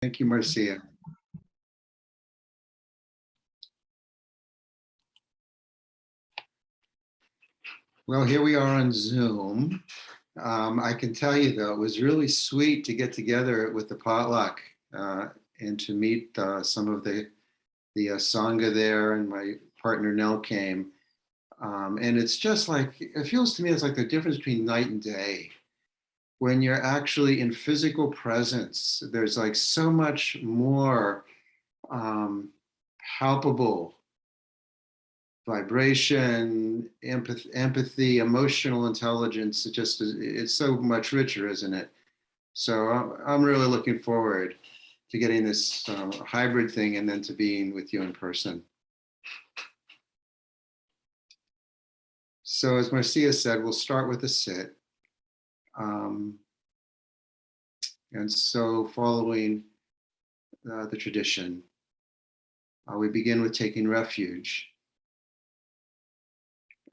Thank you, Marcia. Well, here we are on Zoom. I can tell you, though, it was really sweet to get together with the potluck and to meet some of the Sangha there, and my partner Nell came. And it's just like, it feels to me it's like the difference between night and day. When you're actually in physical presence, there's like so much more um, palpable vibration, empathy, emotional intelligence. It's so much richer, isn't it? So I'm really looking forward to getting this hybrid thing and then to being with you in person. So as Marcia said, we'll start with a sit. Um, and so following the tradition, we begin with taking refuge.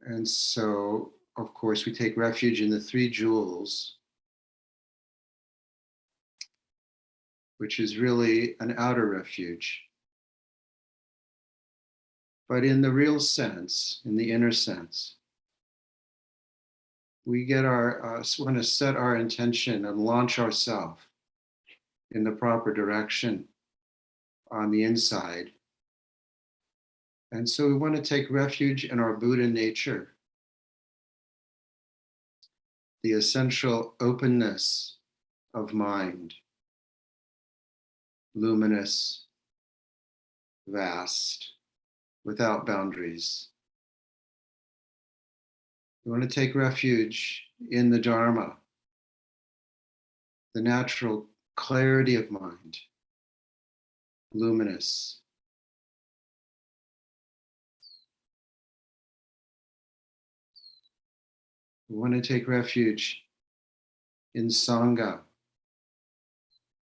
And so, of course, we take refuge in the three jewels, which is really an outer refuge. But in the real sense, in the inner sense, we want to set our intention and launch ourselves in the proper direction on the inside. And so we want to take refuge in our Buddha nature, the essential openness of mind, luminous, vast, without boundaries. We want to take refuge in the Dharma, the natural clarity of mind, luminous. We want to take refuge in Sangha,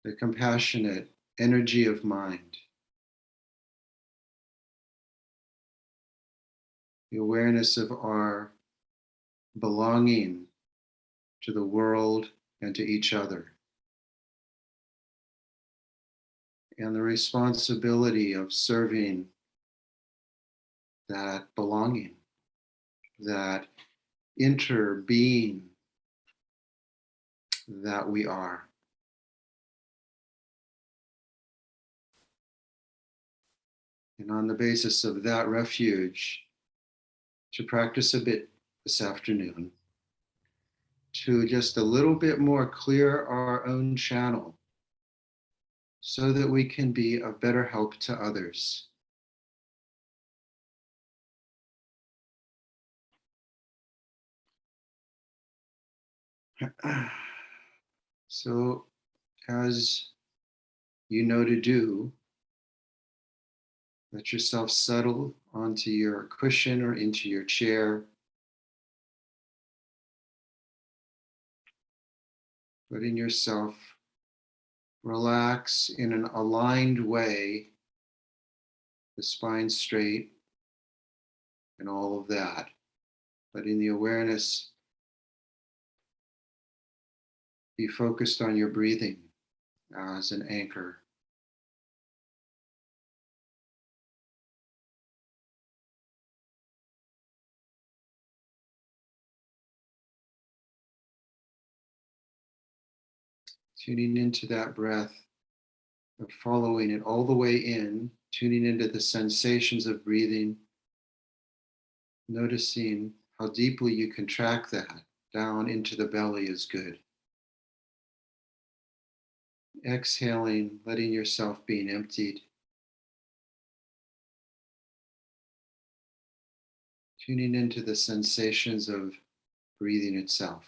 the compassionate energy of mind, the awareness of our belonging to the world and to each other, and the responsibility of serving that belonging, that interbeing that we are. And on the basis of that refuge, to practice a bit this afternoon, to just a little bit more clear our own channel so that we can be of better help to others. So, as you know to do, let yourself settle onto your cushion or into your chair. Letting yourself relax in an aligned way, the spine straight and all of that. Letting the awareness be focused on your breathing as an anchor. Tuning into that breath, following it all the way in, tuning into the sensations of breathing, noticing how deeply you contract that down into the belly is good. Exhaling, letting yourself being emptied. Tuning into the sensations of breathing itself.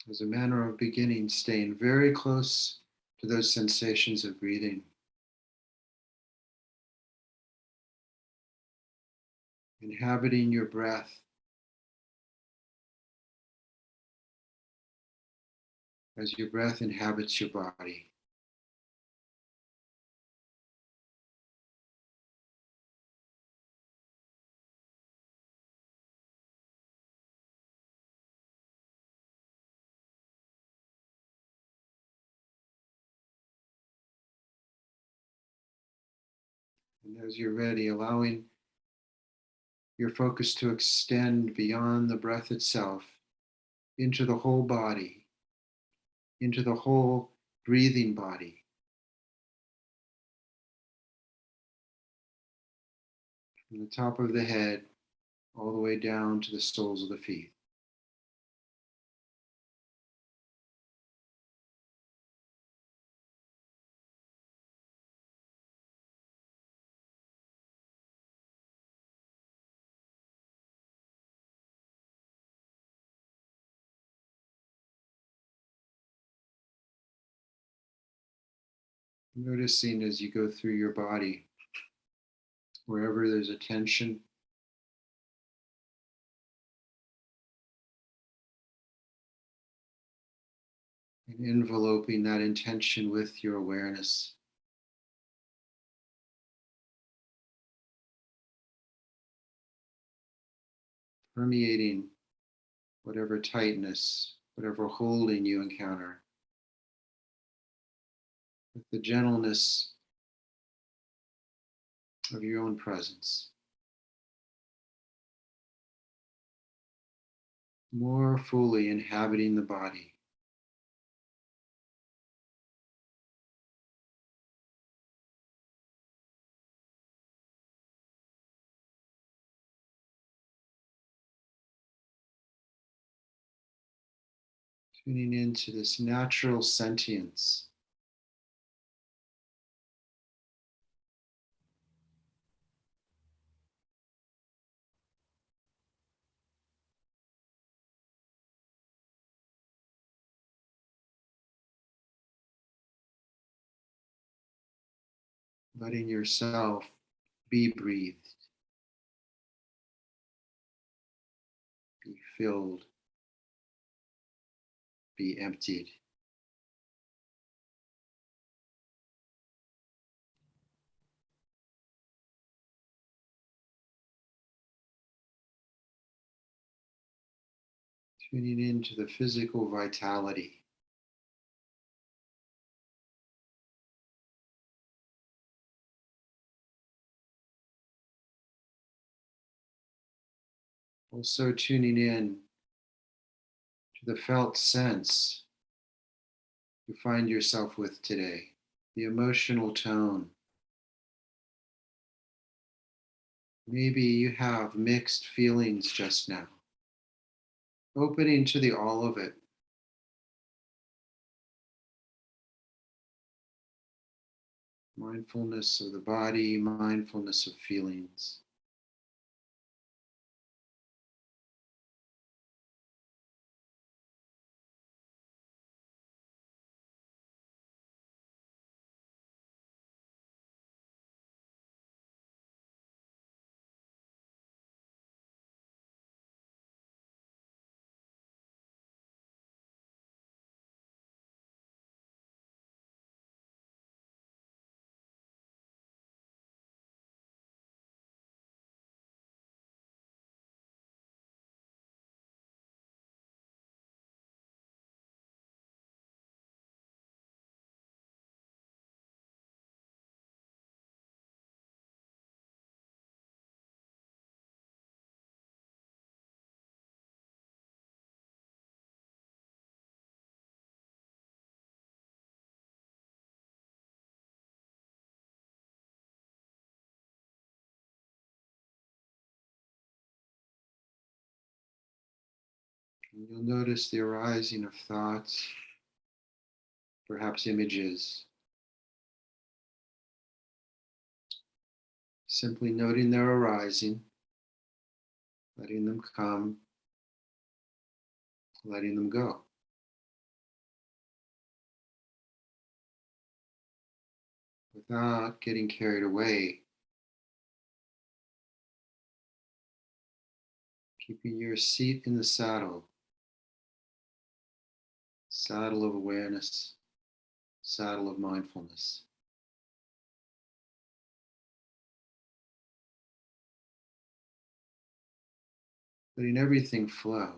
As a manner of beginning, staying very close to those sensations of breathing, inhabiting your breath as your breath inhabits your body. And as you're ready, allowing your focus to extend beyond the breath itself into the whole body, into the whole breathing body, from the top of the head all the way down to the soles of the feet. Noticing as you go through your body, wherever there's a tension, and enveloping that intention with your awareness. Permeating whatever tightness, whatever holding you encounter, with the gentleness of your own presence. More fully inhabiting the body. Tuning into this natural sentience. Letting yourself be breathed, be filled, be emptied. Tuning into the physical vitality. Also tuning in to the felt sense you find yourself with today, the emotional tone. Maybe you have mixed feelings just now. Opening to the all of it. Mindfulness of the body, mindfulness of feelings. And you'll notice the arising of thoughts, perhaps images. Simply noting their arising, letting them come, letting them go. without getting carried away, keeping your seat in the saddle of awareness, saddle of mindfulness. Letting everything flow.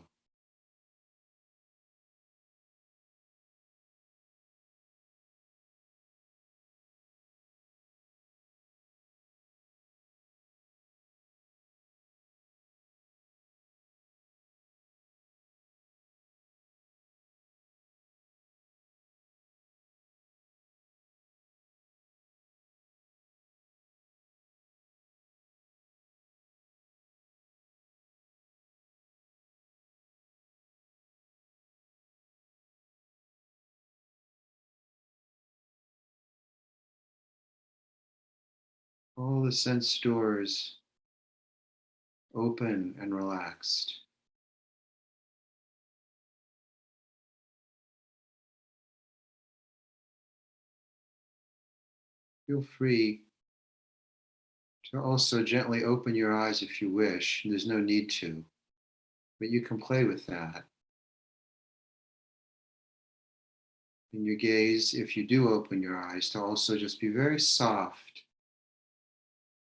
All the sense doors open and relaxed. Feel free to also gently open your eyes if you wish. There's no need to, but you can play with that. And your gaze, if you do open your eyes, to also just be very soft.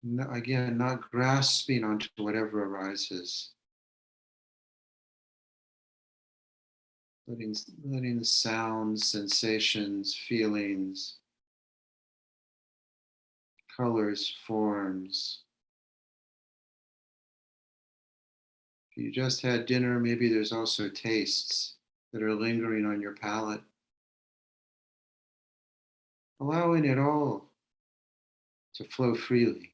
No, again, not grasping onto whatever arises. Letting, letting the sounds, sensations, feelings, colors, forms. If you just had dinner, maybe there's also tastes that are lingering on your palate. Allowing it all to flow freely.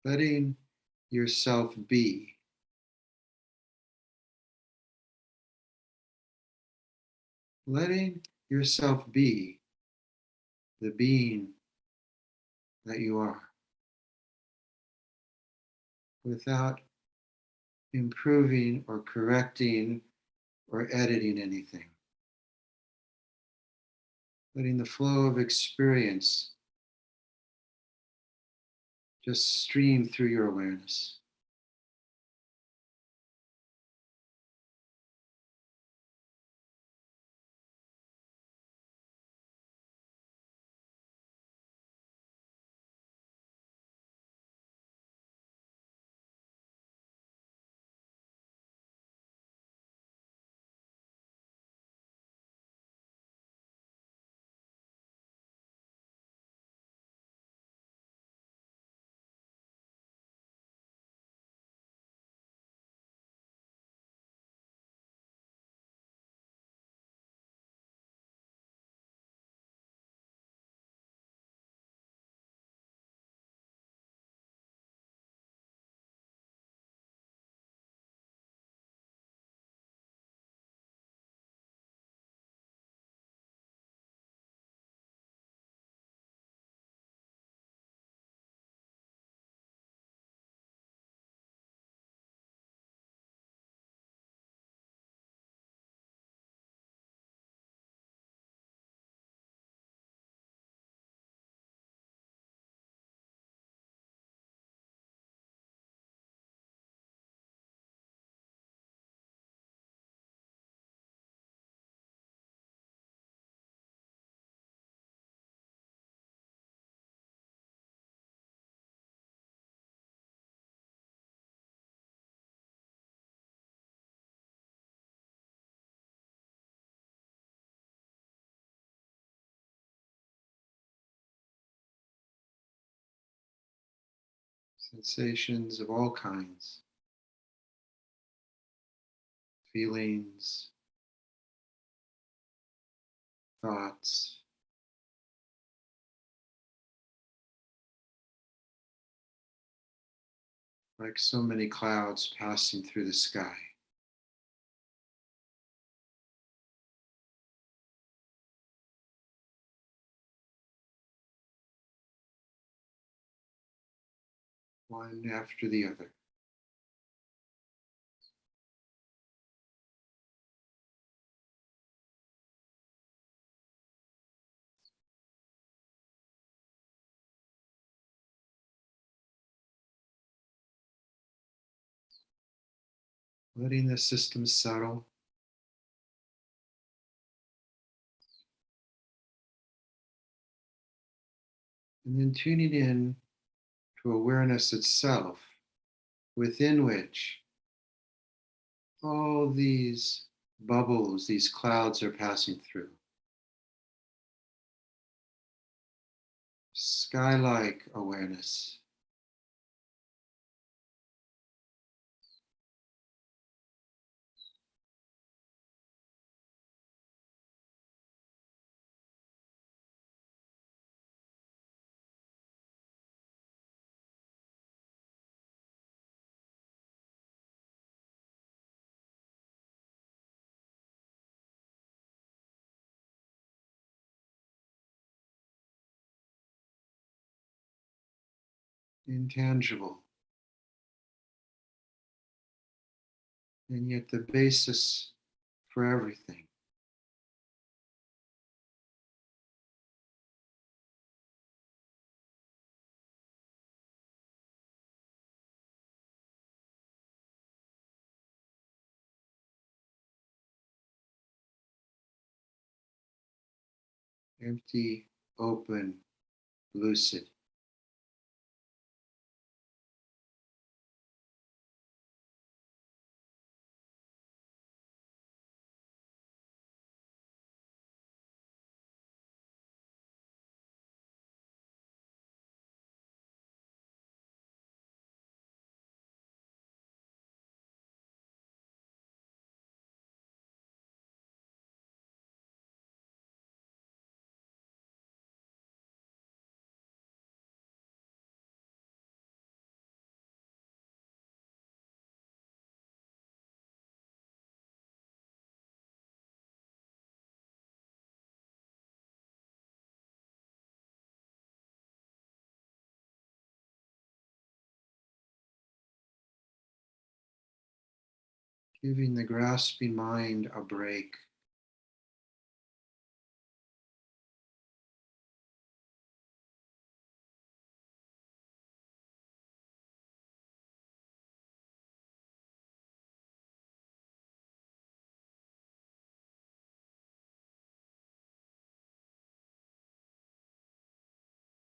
Letting yourself be. Letting yourself be the being that you are without improving or correcting or editing anything. Letting the flow of experience just stream through your awareness. Sensations of all kinds, feelings, thoughts, like so many clouds passing through the sky. One after the other. Letting the system settle, and then tuning in to awareness itself, within which all these bubbles, these clouds are passing through. Sky-like awareness. Intangible, and yet the basis for everything. Empty, open, lucid. Giving the grasping mind a break.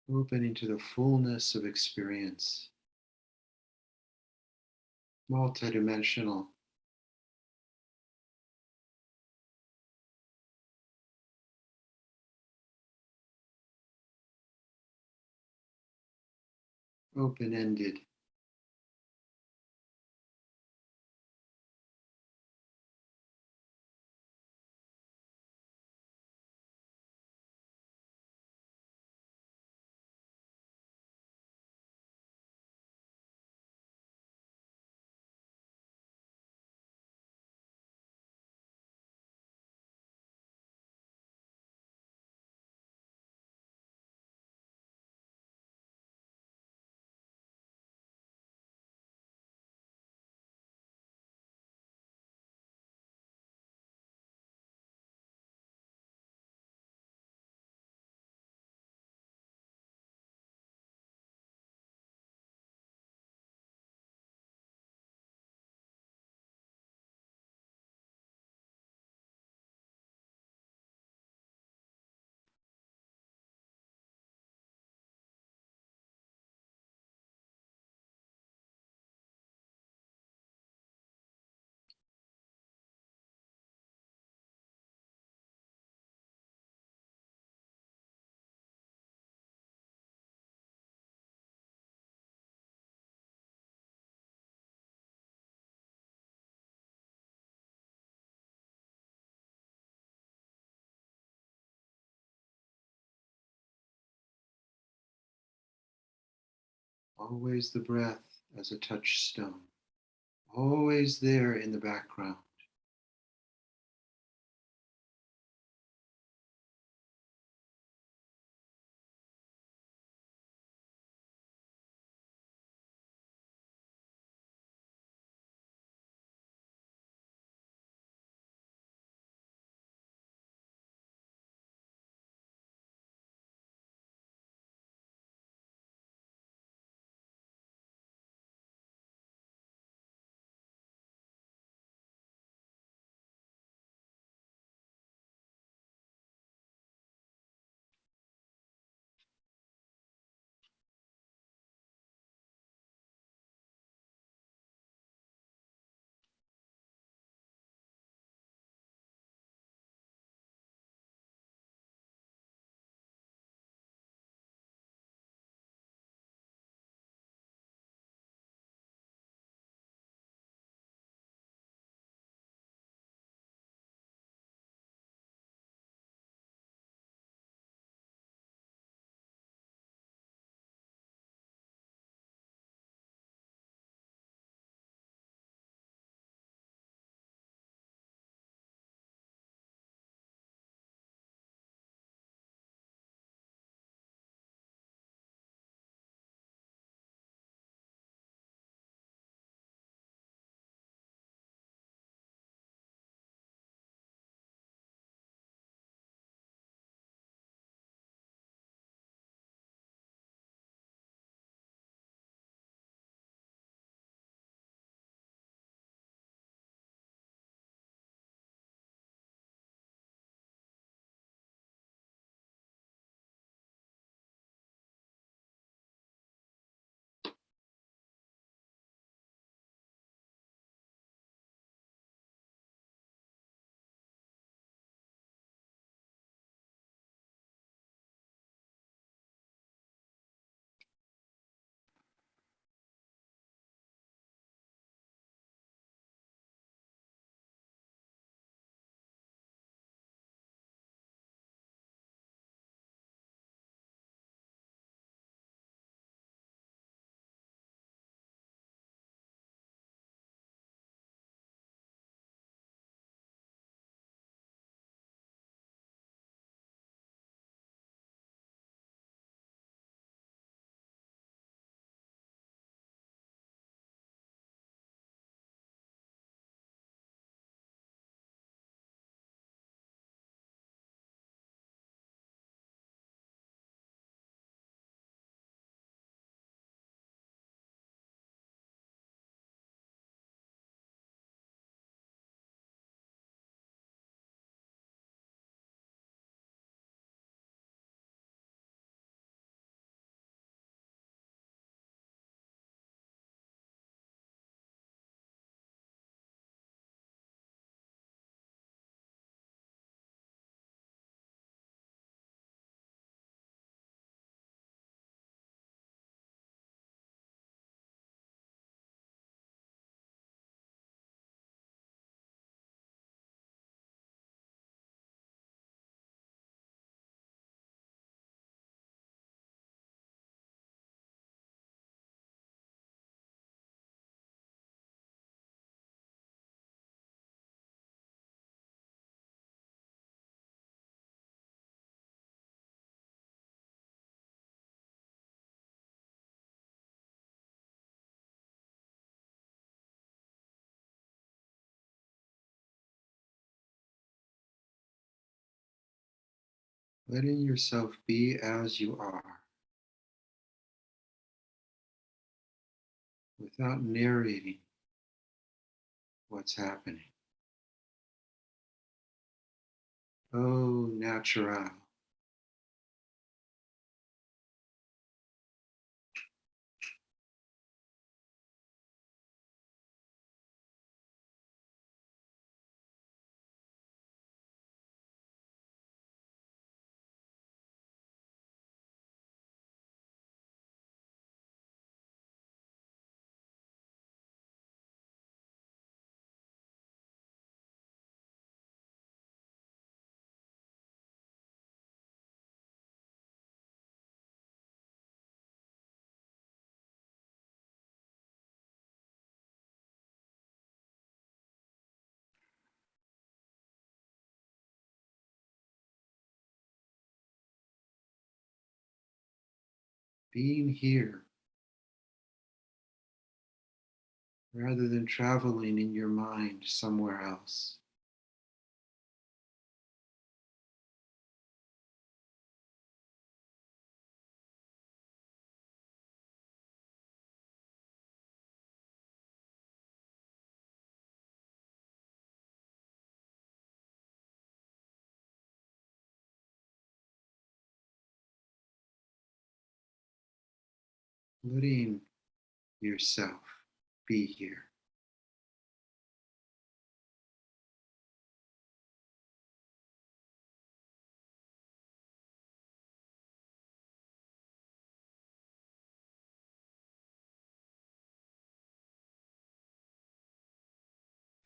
Opening to the fullness of experience. Multidimensional. Open-ended. Always the breath. as a touchstone, always there in the background. Letting yourself be as you are without narrating what's happening. Oh, natural. being here rather than traveling in your mind somewhere else. Letting yourself be here.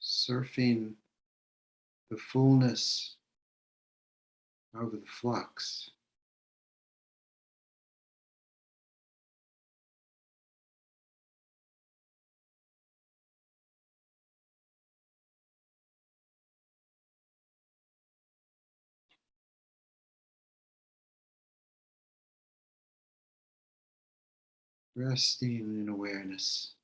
Surfing the fullness of the flux. Resting in awareness.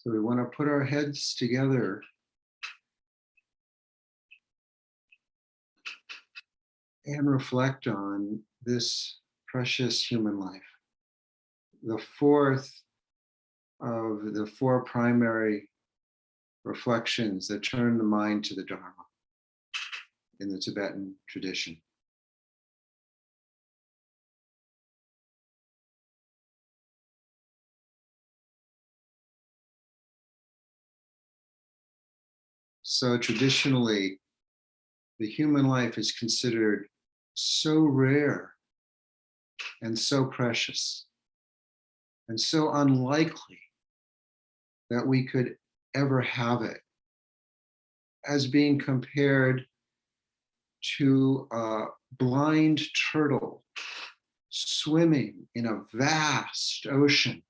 So we want to put our heads together and reflect on this precious human life. The fourth of the four primary reflections that turn the mind to the Dharma. in the Tibetan tradition. So traditionally, the human life is considered so rare and so precious and so unlikely that we could ever have it, as being compared to a blind turtle swimming in a vast ocean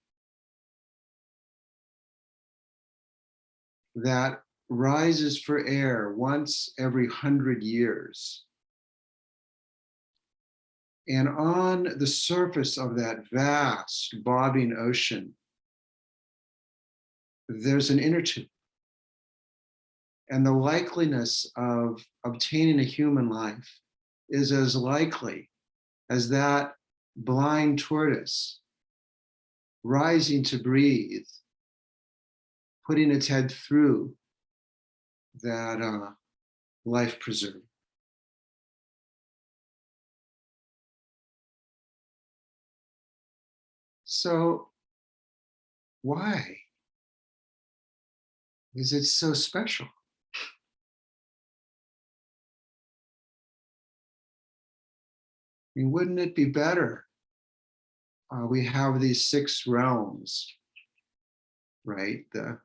that rises for air once every 100 years. And on the surface of that vast bobbing ocean, there's an inner tube. And the likeliness of obtaining a human life is as likely as that blind tortoise rising to breathe, putting its head through that life preserver. So why is it so special? I mean, wouldn't it be better? We have these 6 realms, right? The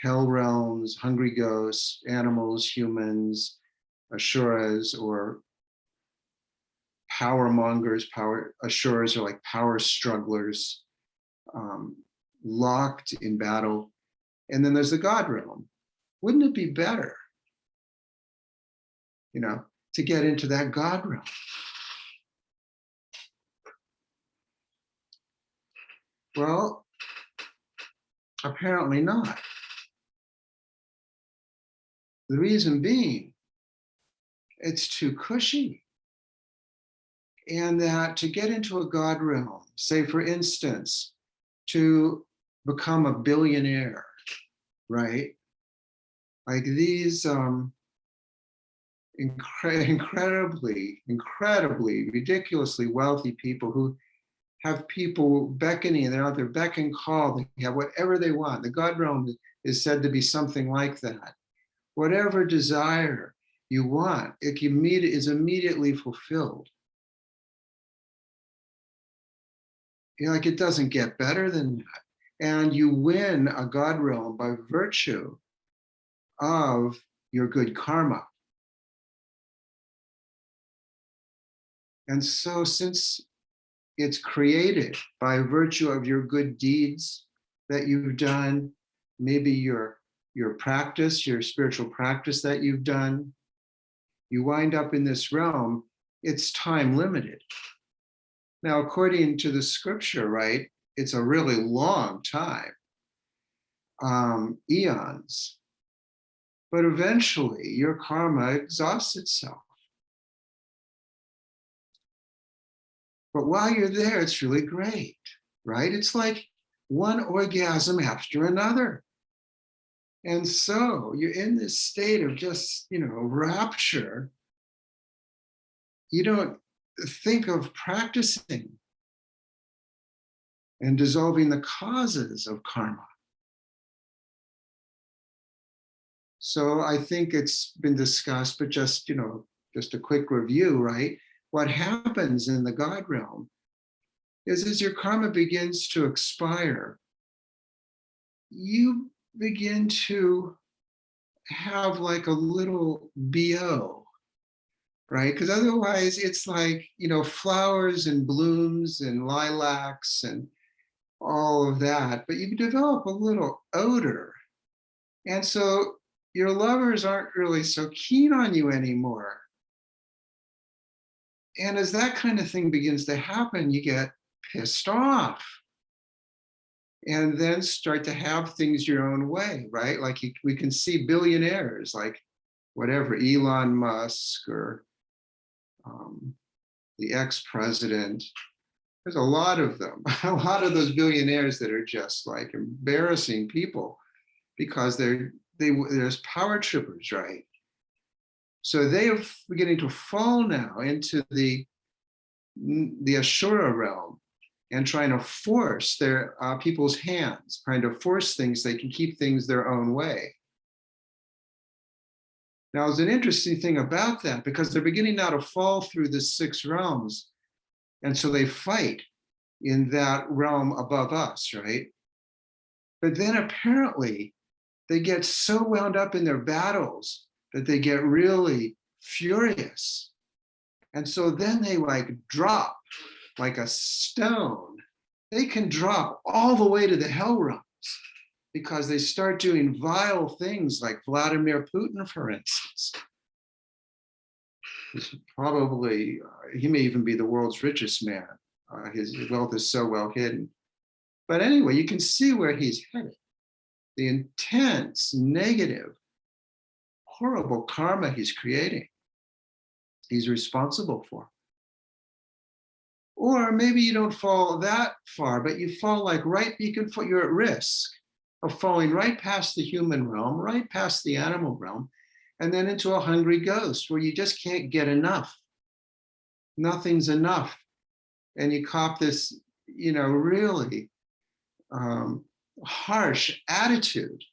hell realms, hungry ghosts, animals, humans, asuras, or power mongers. Asuras are like power strugglers, locked in battle. And then there's the God realm. Wouldn't it be better, to get into that God realm? Well, apparently not. The reason being, it's too cushy. And that to get into a God realm, say for instance, to become a billionaire, right? Like these incredibly, ridiculously wealthy people who have people beckoning, they're out there beck and call, they have whatever they want. The God realm is said to be something like that. Whatever desire you want, it is immediately fulfilled. Like it doesn't get better than that. And you win a God realm by virtue of your good karma. And so since it's created by virtue of your good deeds that you've done, maybe your practice, your spiritual practice that you've done, you wind up in this realm, it's time limited. Now, according to the scripture, right, it's a really long time, eons. But eventually your karma exhausts itself. But while you're there, it's really great, right? It's like one orgasm after another. And so you're in this state of just, rapture. You don't think of practicing and dissolving the causes of karma. So I think it's been discussed, but just a quick review, right? What happens in the God realm is as your karma begins to expire, you begin to have like a little BO, right? Because otherwise it's like, flowers and blooms and lilacs and all of that, but you develop a little odor. And so your lovers aren't really so keen on you anymore. And as that kind of thing begins to happen, you get pissed off and then start to have things your own way, right? Like we can see billionaires like whatever, Elon Musk or the ex-president. There's a lot of them, a lot of those billionaires that are just like embarrassing people because there's power trippers, right? So they are beginning to fall now into the Ashura realm and trying to force their people's hands, trying to force things, they can keep things their own way. Now, there's an interesting thing about that because they're beginning now to fall through the six realms. And so they fight in that realm above us, right? But then apparently they get so wound up in their battles that they get really furious. And so then they like drop like a stone. They can drop all the way to the hell realms because they start doing vile things like Vladimir Putin, for instance. He's probably, he may even be the world's richest man. His wealth is so well hidden. But anyway, you can see where he's headed. The intense, negative, horrible karma he's creating, he's responsible for. Or maybe you don't fall that far, but you fall like right, you're at risk of falling right past the human realm, right past the animal realm, and then into a hungry ghost where you just can't get enough. Nothing's enough. And you cop this, really harsh attitude,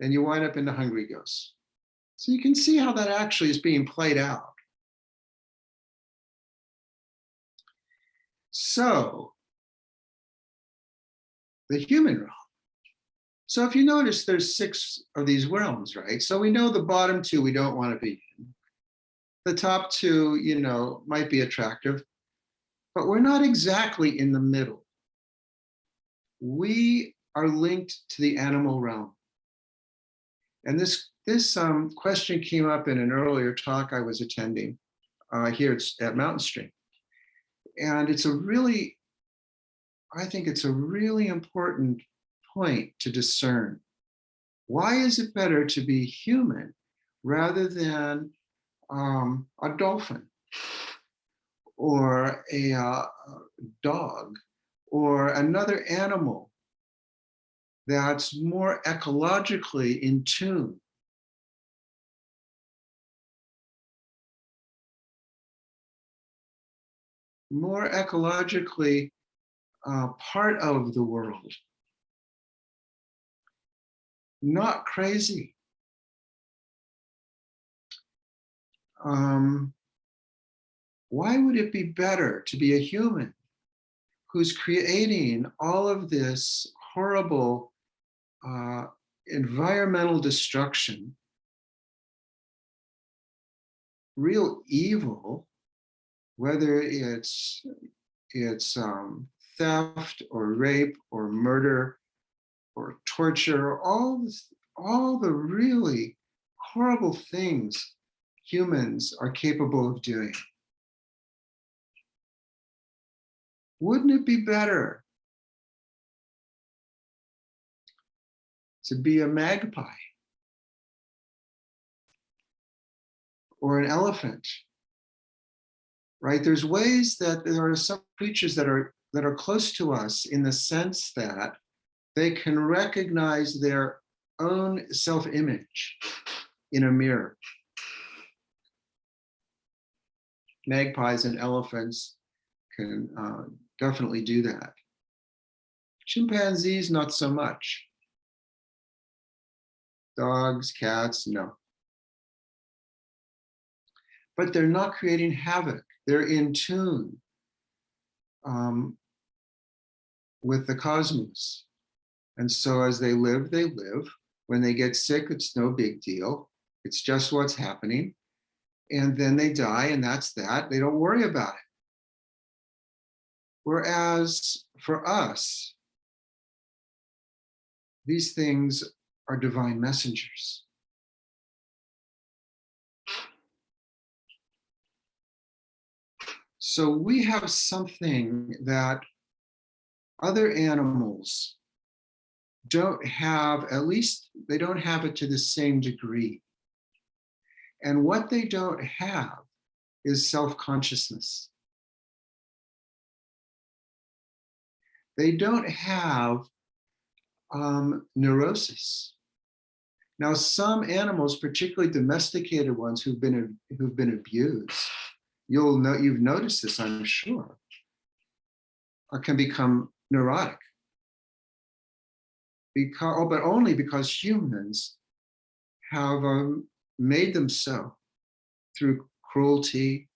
and you wind up in the hungry ghost. So you can see how that actually is being played out. So, the human realm. So if you notice, there's 6 of these realms, right? So we know the bottom 2 we don't want to be in. The top 2, might be attractive, but we're not exactly in the middle. We are linked to the animal realm. And this question came up in an earlier talk I was attending here at Mountain Stream. And I think it's a really important point to discern. Why is it better to be human rather than a dolphin or a dog or another animal that's more ecologically in tune? More ecologically part of the world. Not crazy. Why would it be better to be a human who's creating all of this horrible environmental destruction, real evil, whether it's theft or rape or murder or torture, all the really horrible things humans are capable of doing. Wouldn't it be better to be a magpie or an elephant? Right? There's ways that there are some creatures that are close to us in the sense that they can recognize their own self-image in a mirror. Magpies and elephants can definitely do that. Chimpanzees, not so much. Dogs, cats, no. But they're not creating havoc. They're in tune with the cosmos. And so as they live, they live. When they get sick, it's no big deal. It's just what's happening. And then they die, and that's that. They don't worry about it. Whereas for us, these things are divine messengers. So we have something that other animals don't have, at least they don't have it to the same degree. And what they don't have is self-consciousness. They don't have neurosis. Now, some animals, particularly domesticated ones who've been abused, you've noticed this, I'm sure, can become neurotic. But only because humans have made them so through cruelty,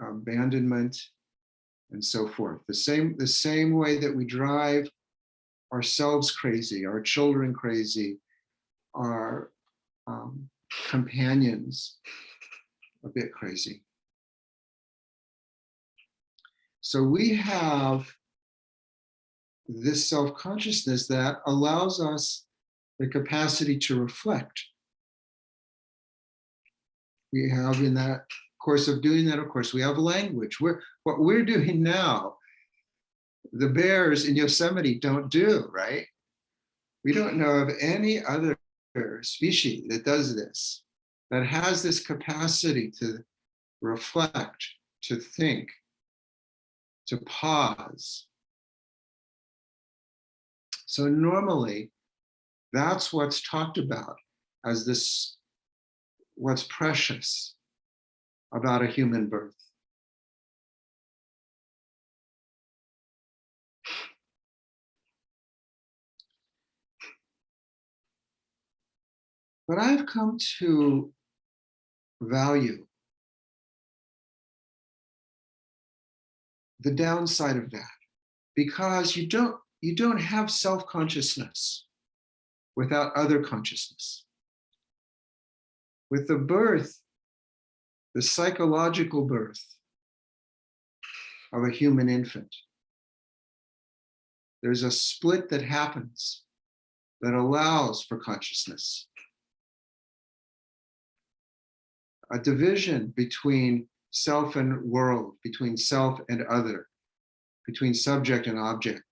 abandonment, and so forth. The same way that we drive ourselves crazy, our children crazy, our companions a bit crazy. So we have this self-consciousness that allows us the capacity to reflect. We have, in that course of doing that, of course, we have language. What we're doing now, the bears in Yosemite don't do, right? We don't know of any other species that does this, that has this capacity to reflect, to think, to pause. So normally, that's what's talked about as this, what's precious about a human birth. But I've come to value the downside of that, because you don't have self-consciousness without other consciousness. With the birth, the psychological birth of a human infant, there's a split that happens that allows for consciousness. A division between self and world, between self and other, between subject and object.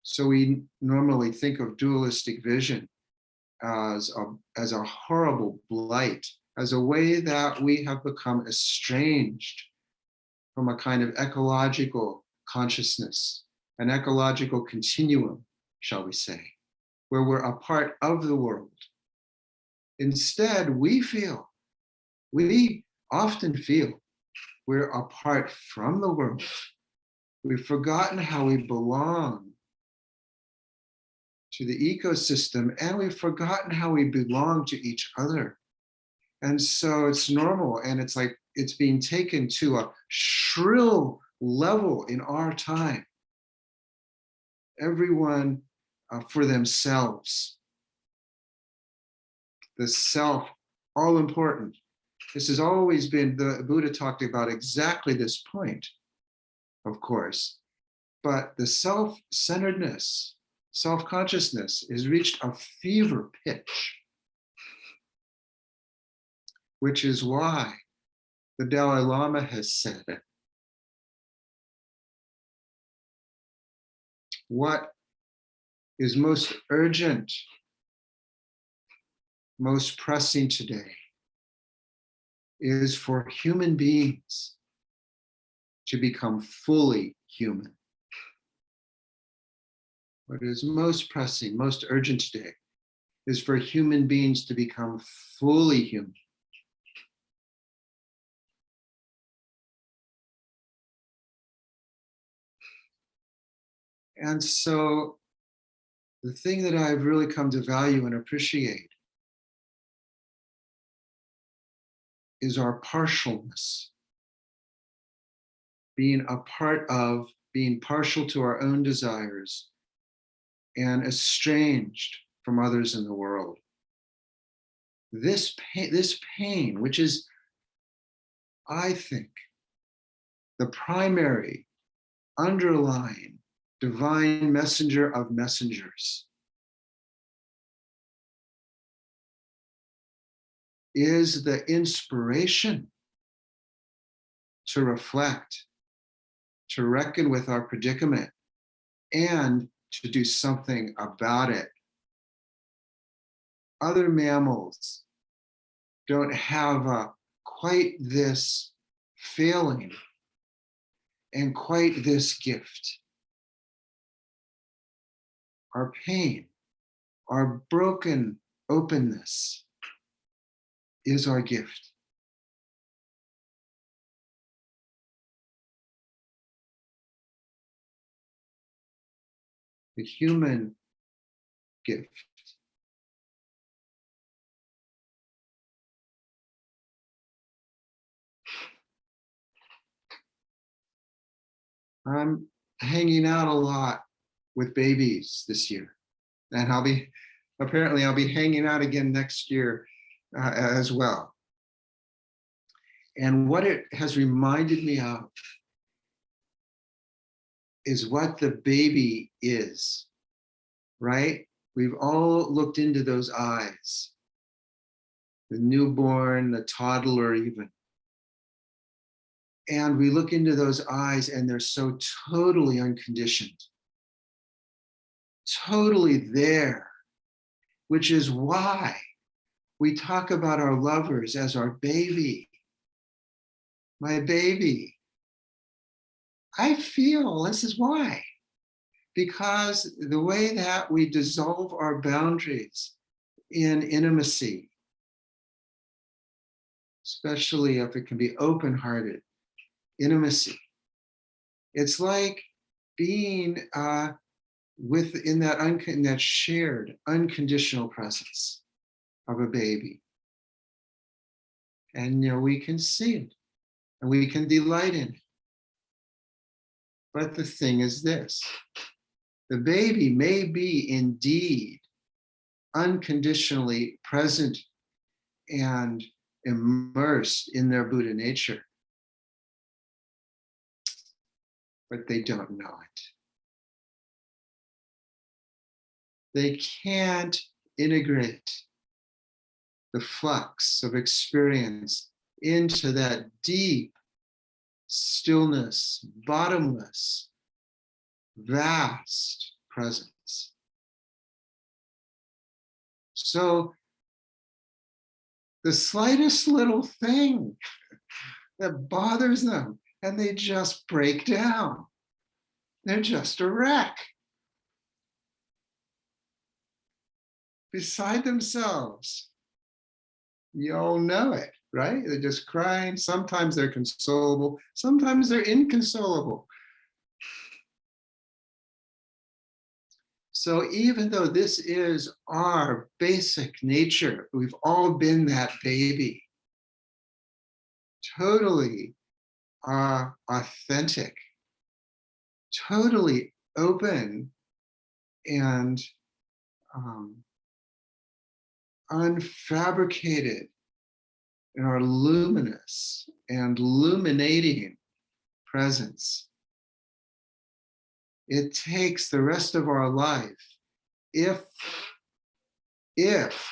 So we normally think of dualistic vision as a horrible blight, as a way that we have become estranged from a kind of ecological consciousness, an ecological continuum, shall we say, where we're a part of the world. Instead, we often feel we're apart from the world. We've forgotten how we belong to the ecosystem, and we've forgotten how we belong to each other. And so it's normal, and it's like it's being taken to a shrill level in our time. Everyone for themselves. The self, all important. This has always been, the Buddha talked about exactly this point, of course. But the self-centeredness, self-consciousness has reached a fever pitch, which is why the Dalai Lama has said, what is most urgent, most pressing today is for human beings to become fully human. What is most pressing, most urgent today is for human beings to become fully human. And so the thing that I've really come to value and appreciate is our partialness, being a part of, being partial to our own desires and estranged from others in the world. This pain, which is, I think, the primary underlying divine messenger of messengers, is the inspiration to reflect, to reckon with our predicament, and to do something about it. Other mammals don't have quite this failing and quite this gift. our pain, our broken openness is our gift. The human gift. I'm hanging out a lot with babies this year, and I'll be hanging out again next year as well. And what it has reminded me of is what the baby is, right? We've all looked into those eyes, the newborn, the toddler, even. And we look into those eyes and they're so totally unconditioned, totally there, which is why we talk about our lovers as our baby. My baby. I feel this is why. Because the way that we dissolve our boundaries in intimacy, especially if it can be open-hearted intimacy, it's like being within that shared unconditional presence of a baby. And we can see it and we can delight in it. But the thing is this, the baby may be indeed unconditionally present and immersed in their Buddha nature, but they don't know it. They can't integrate the flux of experience into that deep stillness, bottomless, vast presence. So the slightest little thing that bothers them, and they just break down. They're just a wreck. Beside themselves. You all know it, right? They're just crying. Sometimes they're consolable. Sometimes they're inconsolable. So even though this is our basic nature, we've all been that baby, totally authentic, totally open and unfabricated in our luminous and illuminating presence. It takes the rest of our life, if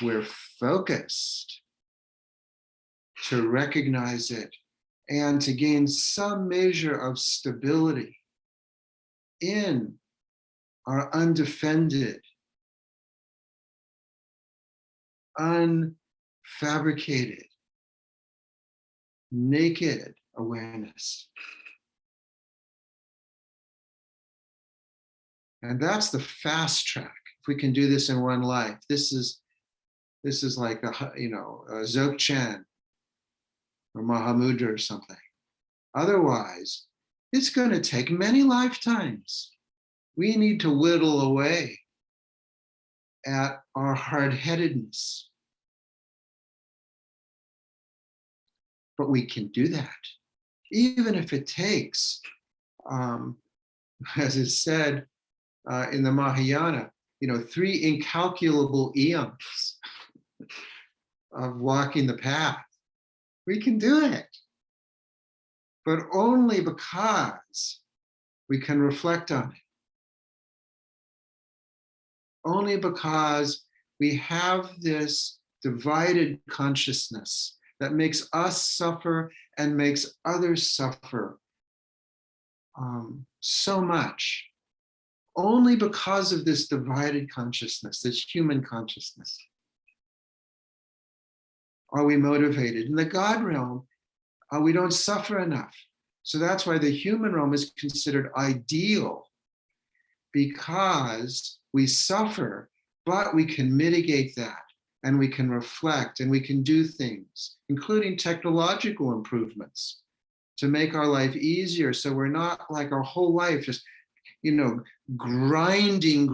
we're focused, to recognize it and to gain some measure of stability in our undefended, unfabricated, naked awareness. And that's the fast track. If we can do this in one life, this is like a Dzogchen or Mahamudra or something. Otherwise, it's going to take many lifetimes. We need to whittle away at our hard-headedness. But we can do that, even if it takes, as is said in the Mahayana, 3 incalculable eons of walking the path. We can do it, but only because we can reflect on it. Only because we have this divided consciousness that makes us suffer and makes others suffer so much. Only because of this divided consciousness, this human consciousness, are we motivated. In the God realm, we don't suffer enough. So that's why the human realm is considered ideal, because we suffer, but we can mitigate that and we can reflect and we can do things, including technological improvements to make our life easier. So we're not like our whole life just, grinding,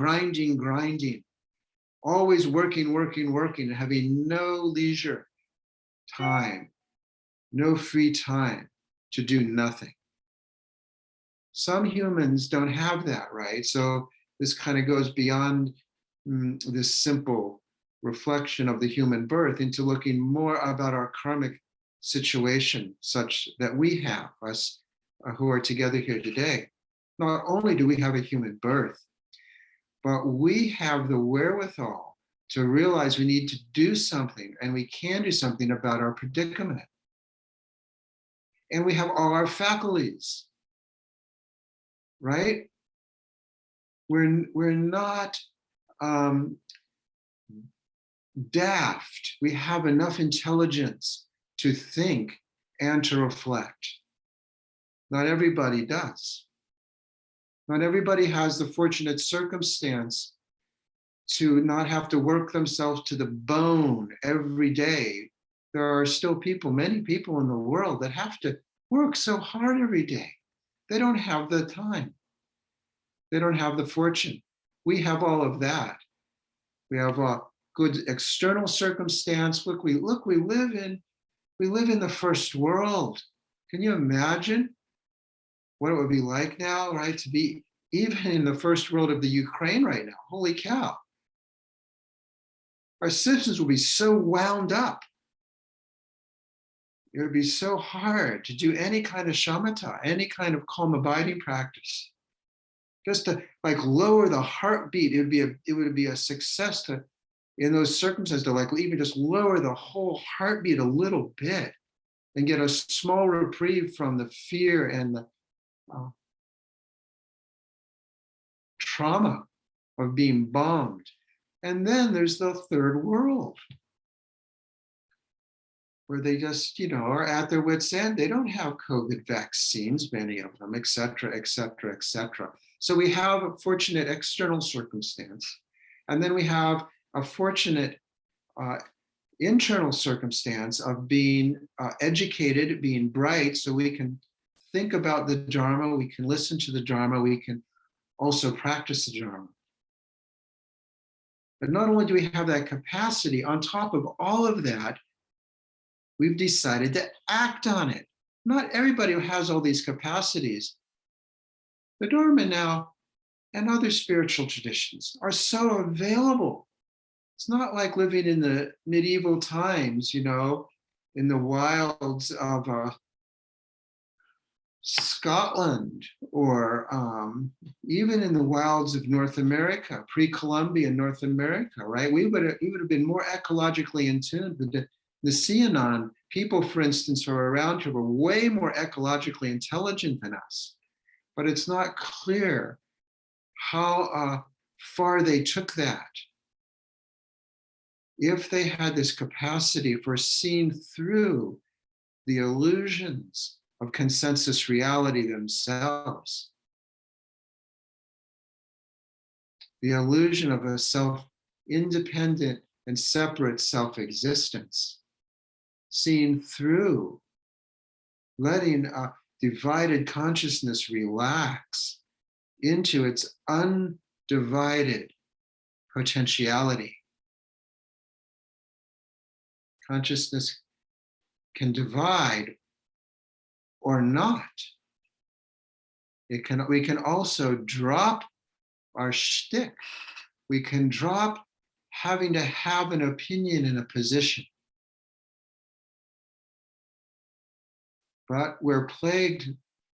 always working, having no leisure time, no free time to do nothing. Some humans don't have that, right? So this kind of goes beyond this simple reflection of the human birth into looking more about our karmic situation, such that we have, us who are together here today. Not only do we have a human birth, but we have the wherewithal to realize we need to do something, and we can do something about our predicament. And we have all our faculties, right? We're not daft. We have enough intelligence to think and to reflect. Not everybody does. Not everybody has the fortunate circumstance to not have to work themselves to the bone every day. There are still people, many people in the world that have to work so hard every day. They don't have the time. They don't have the fortune. We have all of that. We have a good external circumstance. Look, we live in the first world. Can you imagine what it would be like now, right? To be even in the first world of the Ukraine right now. Holy cow. Our citizens will be so wound up. It would be so hard to do any kind of shamatha, any kind of calm abiding practice. Just to lower the heartbeat, it would be a success to, in those circumstances, to even just lower the whole heartbeat a little bit and get a small reprieve from the fear and the trauma of being bombed. And then there's the third world, where they just, are at their wits' end. They don't have COVID vaccines, many of them, et cetera, et cetera, et cetera. So we have a fortunate external circumstance. And then we have a fortunate internal circumstance of being educated, being bright, so we can think about the Dharma, we can listen to the Dharma, we can also practice the Dharma. But not only do we have that capacity, on top of all of that, we've decided to act on it. Not everybody who has all these capacities. The Dharma now and other spiritual traditions are so available. It's not like living in the medieval times, in the wilds of Scotland, or even in the wilds of North America, pre-Columbian North America, right? We would have been more ecologically in tune. The Seanon people, for instance, who are around here were way more ecologically intelligent than us. But it's not clear how far they took that. If they had this capacity for seeing through the illusions of consensus reality themselves, the illusion of a self-independent and separate self-existence, seeing through, letting a divided consciousness relax into its undivided potentiality. Consciousness can divide or not. We can also drop our shtick. We can drop having to have an opinion in a position. But we're plagued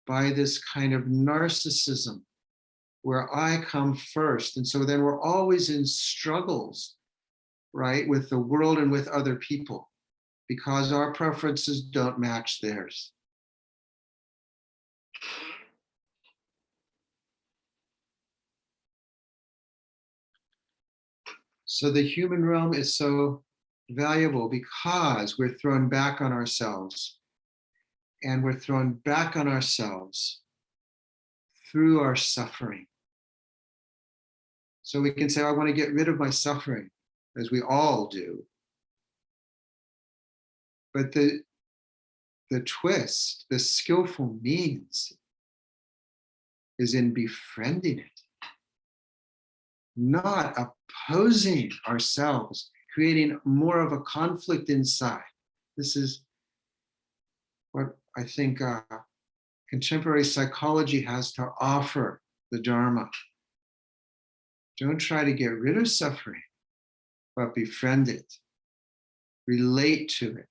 by this kind of narcissism where I come first. And so then we're always in struggles, right, with the world and with other people because our preferences don't match theirs. So the human realm is so valuable because we're thrown back on ourselves. And we're thrown back on ourselves through our suffering. So we can say, I want to get rid of my suffering, as we all do. But the twist, the skillful means is in befriending it, not opposing ourselves, creating more of a conflict inside. This is what I think contemporary psychology has to offer the Dharma. Don't try to get rid of suffering, but befriend it, relate to it.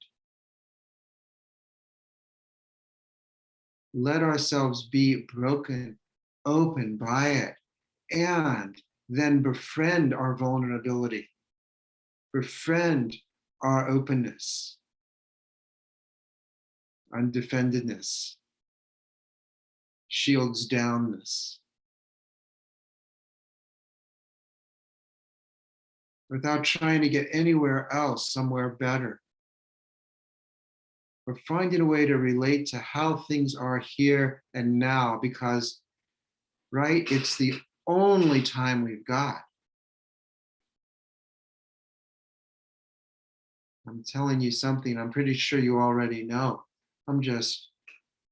Let ourselves be broken open by it, and then befriend our vulnerability, befriend our openness, undefendedness, shields downness, without trying to get anywhere else, somewhere better. We're finding a way to relate to how things are here and now, because, right, it's the only time we've got. I'm telling you something I'm pretty sure you already know. I'm just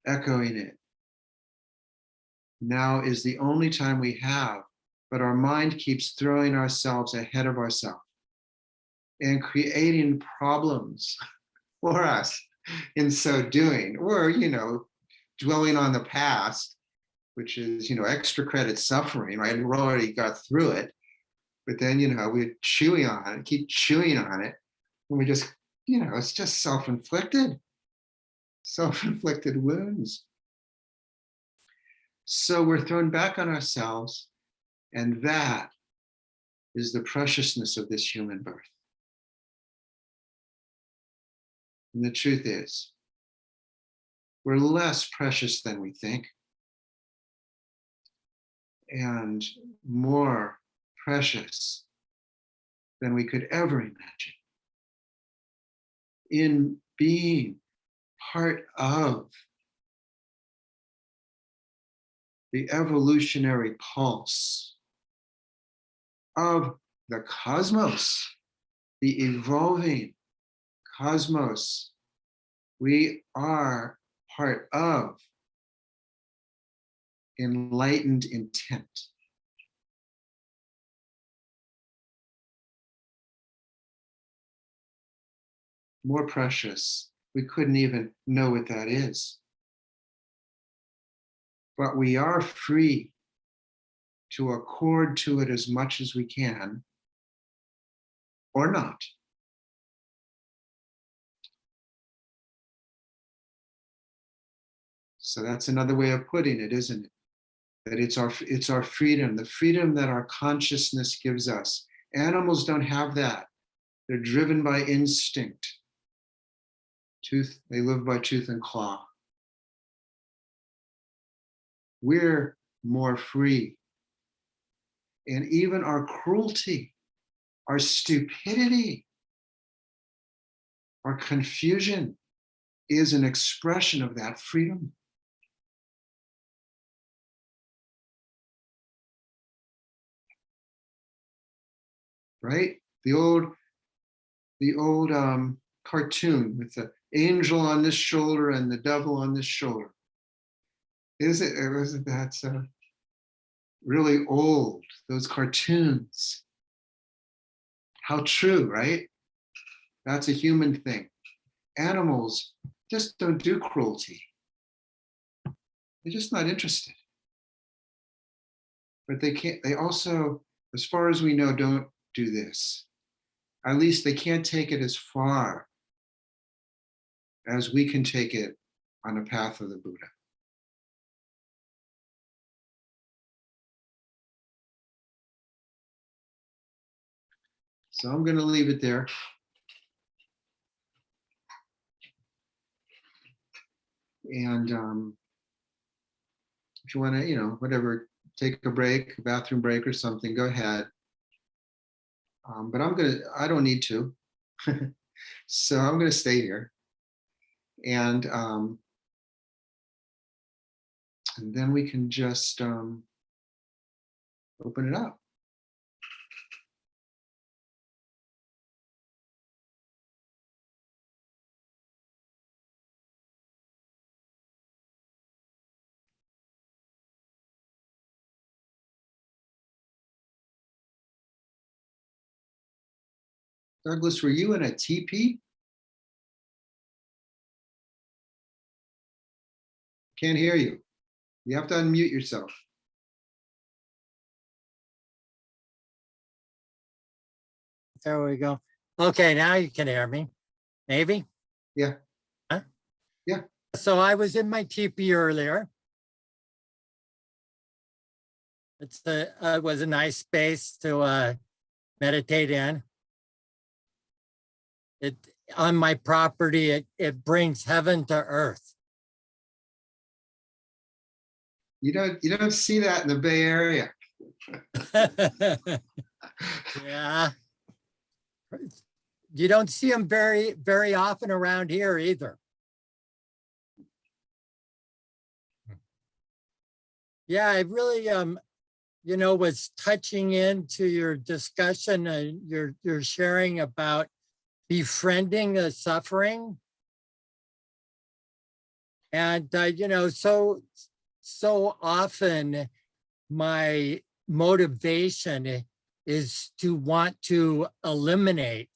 echoing it. Now is the only time we have, but our mind keeps throwing ourselves ahead of ourselves and creating problems for us in so doing, or, dwelling on the past, which is, extra credit suffering, right? We already got through it, but then, we're chewing on it, keep chewing on it, and we just, it's just self-inflicted wounds. So we're thrown back on ourselves, and that is the preciousness of this human birth. And the truth is, we're less precious than we think, and more precious than we could ever imagine in being part of the evolutionary pulse of the cosmos, the evolving cosmos. We are part of enlightened intent. More precious. We couldn't even know what that is. But we are free to accord to it as much as we can, or not. So that's another way of putting it, isn't it? That it's our freedom, the freedom that our consciousness gives us. Animals don't have that. They're driven by instinct. They live by tooth and claw. We're more free. And even our cruelty, our stupidity, our confusion is an expression of that freedom. Right? The old cartoon with the angel on this shoulder and the devil on this shoulder. Wasn't that really old, those cartoons? How true, right? That's a human thing. Animals just don't do cruelty. They're just not interested. But they also, as far as we know, don't do this. At least they can't take it as far as we can take it on the path of the Buddha. So I'm going to leave it there. And if you want to, whatever, take a break, a bathroom break or something, go ahead. But I don't need to. So I'm going to stay here. And then we can just open it up. Douglas, were you in a teepee? Can't hear you. You have to unmute yourself. There we go. Okay, now you can hear me. Maybe? Yeah. Huh? Yeah. So I was in my teepee earlier. It was a nice space to meditate in. It on my property, it brings heaven to earth. You don't see that in the Bay Area. Yeah. You don't see them very, very often around here either. Yeah, I really was touching into your discussion and your sharing about befriending the suffering. And so often my motivation is to want to eliminate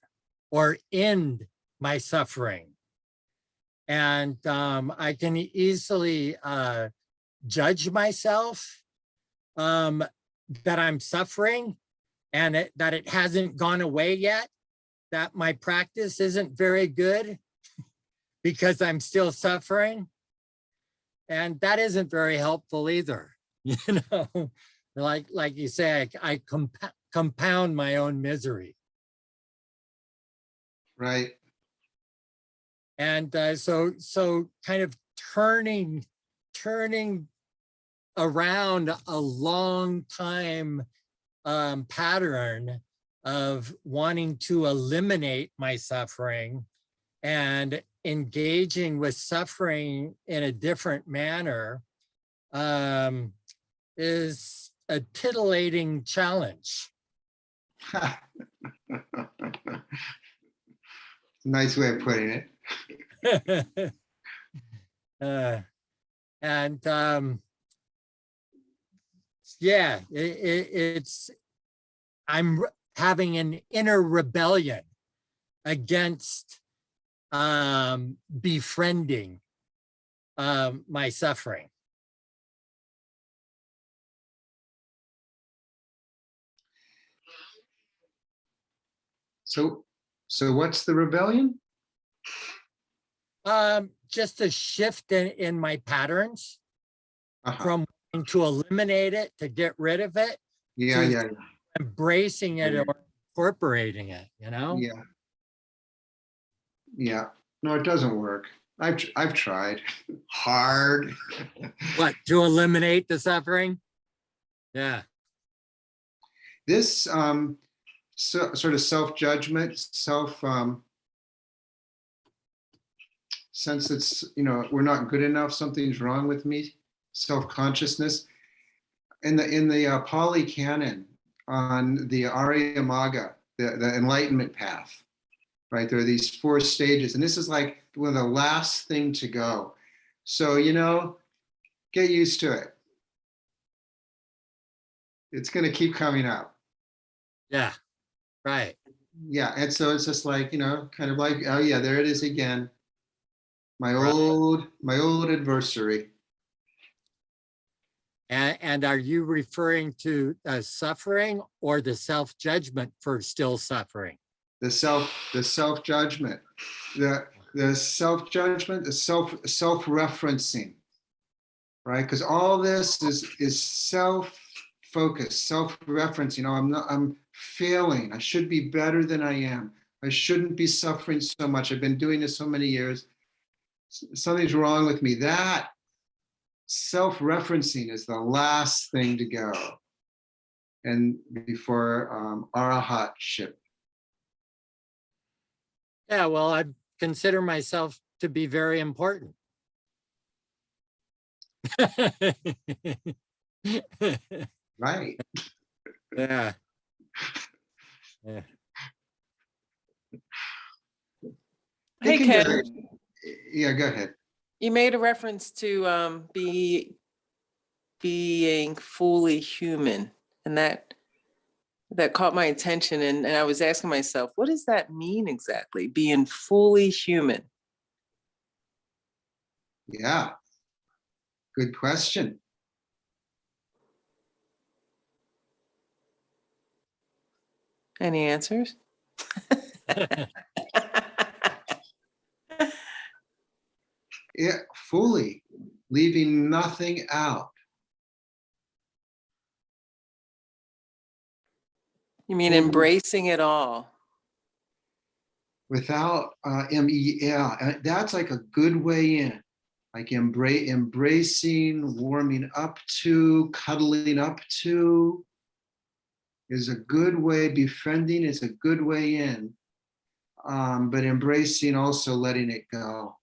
or end my suffering. And I can easily judge myself that I'm suffering and that it hasn't gone away yet, that my practice isn't very good because I'm still suffering. And that isn't very helpful either. Like you say, I compound my own misery. Right. And so kind of turning around a long time pattern of wanting to eliminate my suffering and engaging with suffering in a different manner is a titillating challenge. Nice way of putting it. Yeah, it's I'm having an inner rebellion against befriending my suffering. So what's the rebellion? Just a shift in my patterns Uh-huh. from wanting to eliminate it, to get rid of it, Yeah, yeah, embracing it or incorporating it, yeah, yeah. No, it doesn't work. I've tried hard. What, to eliminate the suffering? Yeah. This sort of self-judgment, sense it's we're not good enough, something's wrong with me, self-consciousness. In the Pali Canon on the Arya Magga, the enlightenment path, right? There are these 4 stages, and this is like one of the last thing to go. So get used to it. It's going to keep coming up. Yeah. Right. Yeah, and so it's just like kind of like, oh yeah, there it is again. My Right. old adversary. And are you referring to suffering or the self-judgment for still suffering? The self-judgment, the self-judgment, the self-referencing, right? Because all this is self-focused, self-referencing. I'm failing. I should be better than I am. I shouldn't be suffering so much. I've been doing this so many years. Something's wrong with me. That self-referencing is the last thing to go, and before arahatship. Yeah, well, I consider myself to be very important. Right. Yeah. Yeah. Hey, Ken, Yeah, go ahead. you made a reference to being fully human, and that that caught my attention, and I was asking myself, what does that mean exactly? Being fully human. Yeah, good question. Any answers? Yeah, fully, leaving nothing out. You mean Fully, embracing it all? without yeah, that's like a good way in. Like embracing, warming up to, cuddling up to is a good way. Befriending is a good way in, but embracing also letting it go,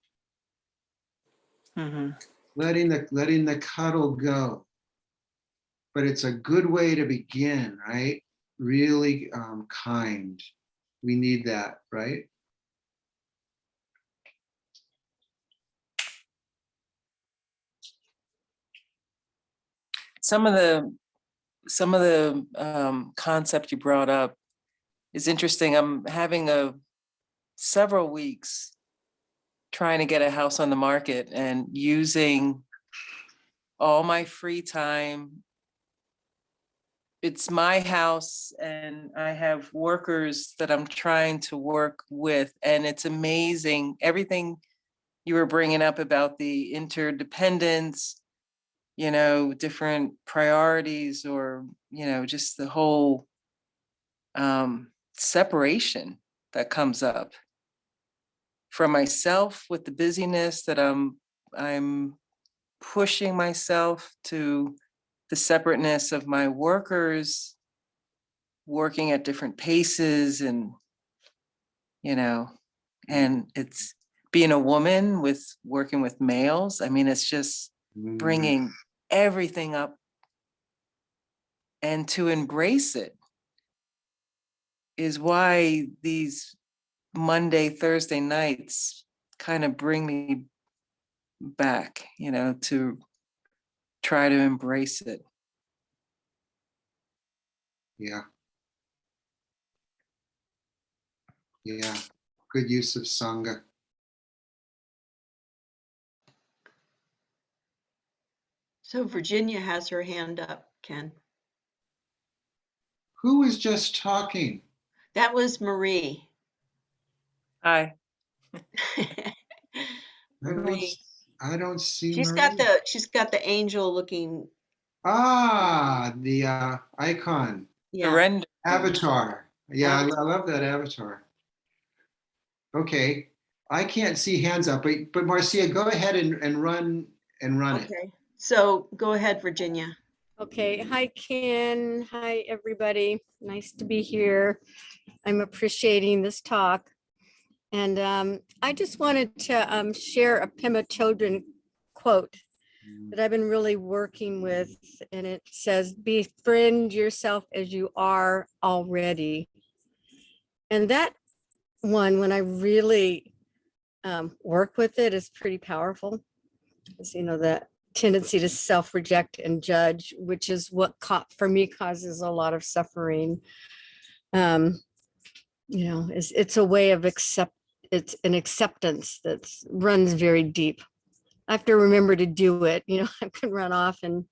Mm-hmm. letting the cuddle go. But it's a good way to begin, right? Really kind. We need that, right? Some of the concept you brought up is interesting. I'm having several weeks trying to get a house on the market and using all my free time. It's my house and I have workers that I'm trying to work with, and it's amazing. Everything you were bringing up about the interdependence, different priorities, or, just the whole separation that comes up from myself with the busyness that I'm pushing myself to the separateness of my workers working at different paces, and and it's being a woman with working with males. I mean, it's just Mm, bringing everything up, and to embrace it is why these Monday, Thursday nights kind of bring me back, to try to embrace it. yeah, yeah. Good use of Sangha. So Virginia has her hand up, Ken. Who was just talking? That was Marie. Hi. Marie. I don't see She's Marie. got the angel looking. Ah, the icon, Yeah. Surrender. avatar. Yeah, I Avatar. love that avatar. Okay, I can't see hands up, but Marcia, go ahead and run it. Okay. So go ahead, Virginia. Okay, hi Ken, hi everybody. Nice to be here. I'm appreciating this talk. And I just wanted to share a Pema Chodron quote that I've been really working with. And it says, befriend yourself as you are already. And that one, when I really work with it, is pretty powerful. Because, the tendency to self-reject and judge, which is what for me causes a lot of suffering. It's a way of it's an acceptance that runs very deep. I have to remember to do it. I can run off and,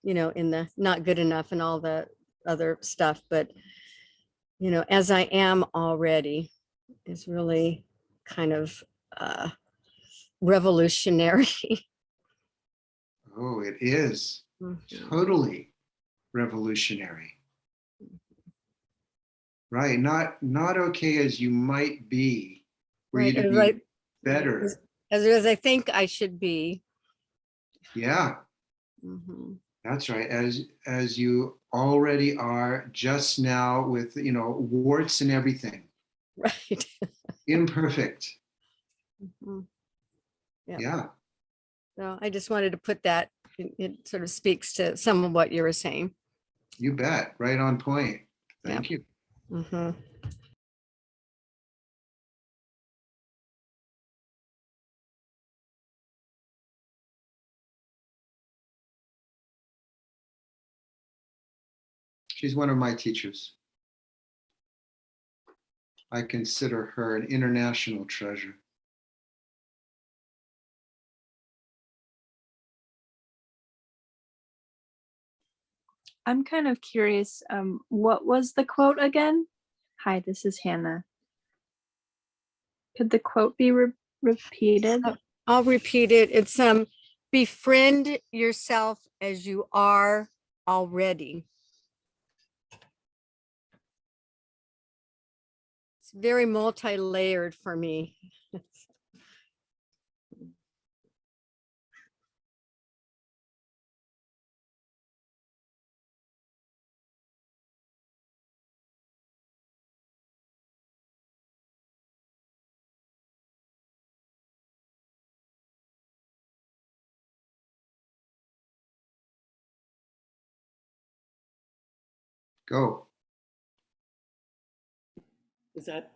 in the not good enough and all the other stuff, but, as I am already is really kind of revolutionary. Oh, it is Mhm. totally revolutionary. Right, not okay as you might be, for you Right, to as be better. as I think I should be. Yeah, Mhm. that's right. As you already are, just now, with warts and everything, Right. imperfect. Mhm. Yeah. Yeah, So I just wanted to put that, it sort of speaks to some of what you were saying. you bet. Right on point. Thank you. Mhm. She's one of my teachers. I consider her an international treasure. I'm kind of curious, what was the quote again? Hi, this is Hannah. Could the quote be repeated? I'll repeat it. It's befriend yourself as you are already. It's very multi-layered for me. Go. Is that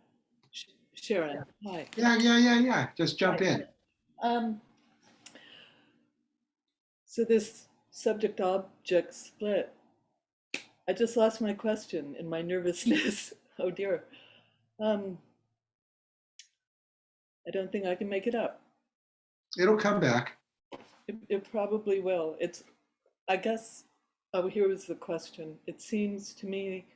Sharon? Hi. Yeah. Just jump in. Um, so this subject object split, I just lost my question in my nervousness. Oh dear. I don't think I can make it up. It'll come back. It probably will. I guess, oh, here was the question. It seems to me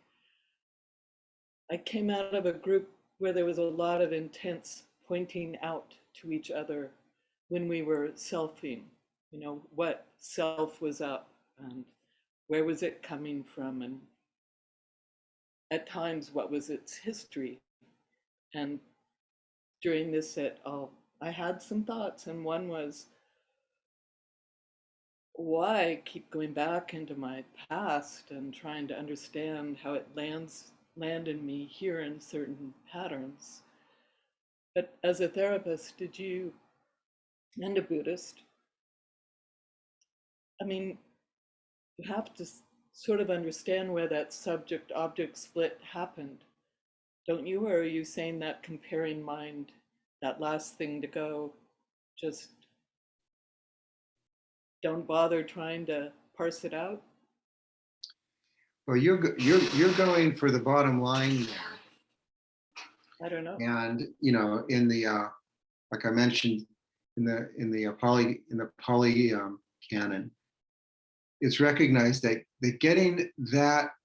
I came out of a group where there was a lot of intense pointing out to each other when we were selfing, what self was up and where was it coming from, and at times what was its history. And during this set, I had some thoughts, and one was, why keep going back into my past and trying to understand how it landed me here in certain patterns? But as a therapist, and a Buddhist, I mean, you have to sort of understand where that subject-object split happened, don't you? Or are you saying that comparing mind, that last thing to go, just don't bother trying to parse it out? Well, you're going for the bottom line there. I don't know. And in the like I mentioned in the Pali canon, it's recognized that getting that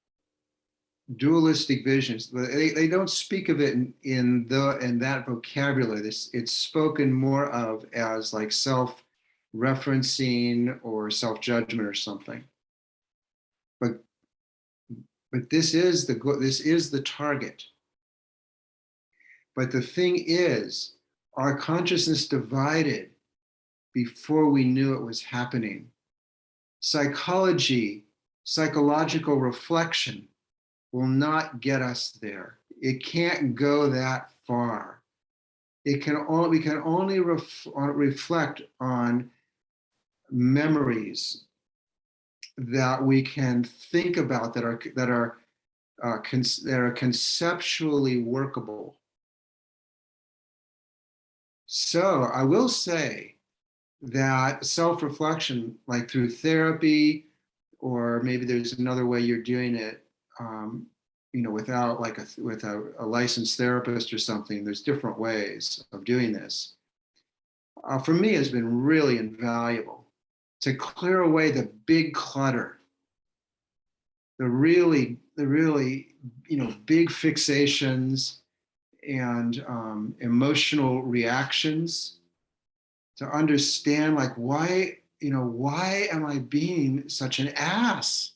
dualistic visions, they don't speak of it in that vocabulary. It's spoken more of as like self-referencing or self-judgment or something. But this is the target. But the thing is, our consciousness divided before we knew it was happening. Psychological reflection will not get us there. It can't go that far. We can only reflect on memories that we can think about that are conceptually workable. So I will say that self-reflection, like through therapy, or maybe there's another way you're doing it, without with a licensed therapist or something. There's different ways of doing this. For me, has been really invaluable to clear away the big clutter, the really big fixations and emotional reactions, to understand like why am I being such an ass?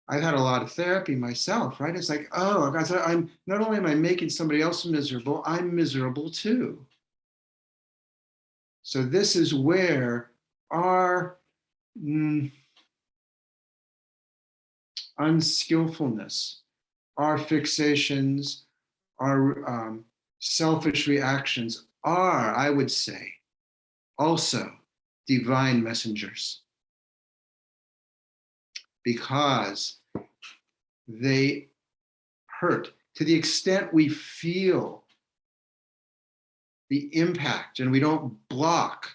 I've had a lot of therapy myself, right? It's like, oh, guys, I'm not only am I making somebody else miserable, I'm miserable too. So this is where our unskillfulness, our fixations, our selfish reactions are, I would say, also divine messengers, because they hurt to the extent we feel the impact and we don't block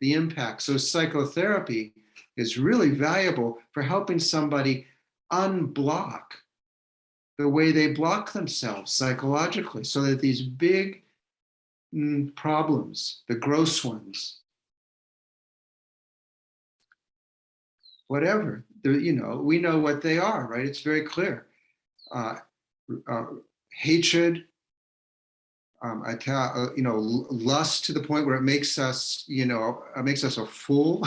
the impact. So psychotherapy is really valuable for helping somebody unblock the way they block themselves psychologically, so that these big problems, the gross ones, whatever, we know what they are, right? It's very clear. Hatred, lust to the point where it makes us, it makes us a fool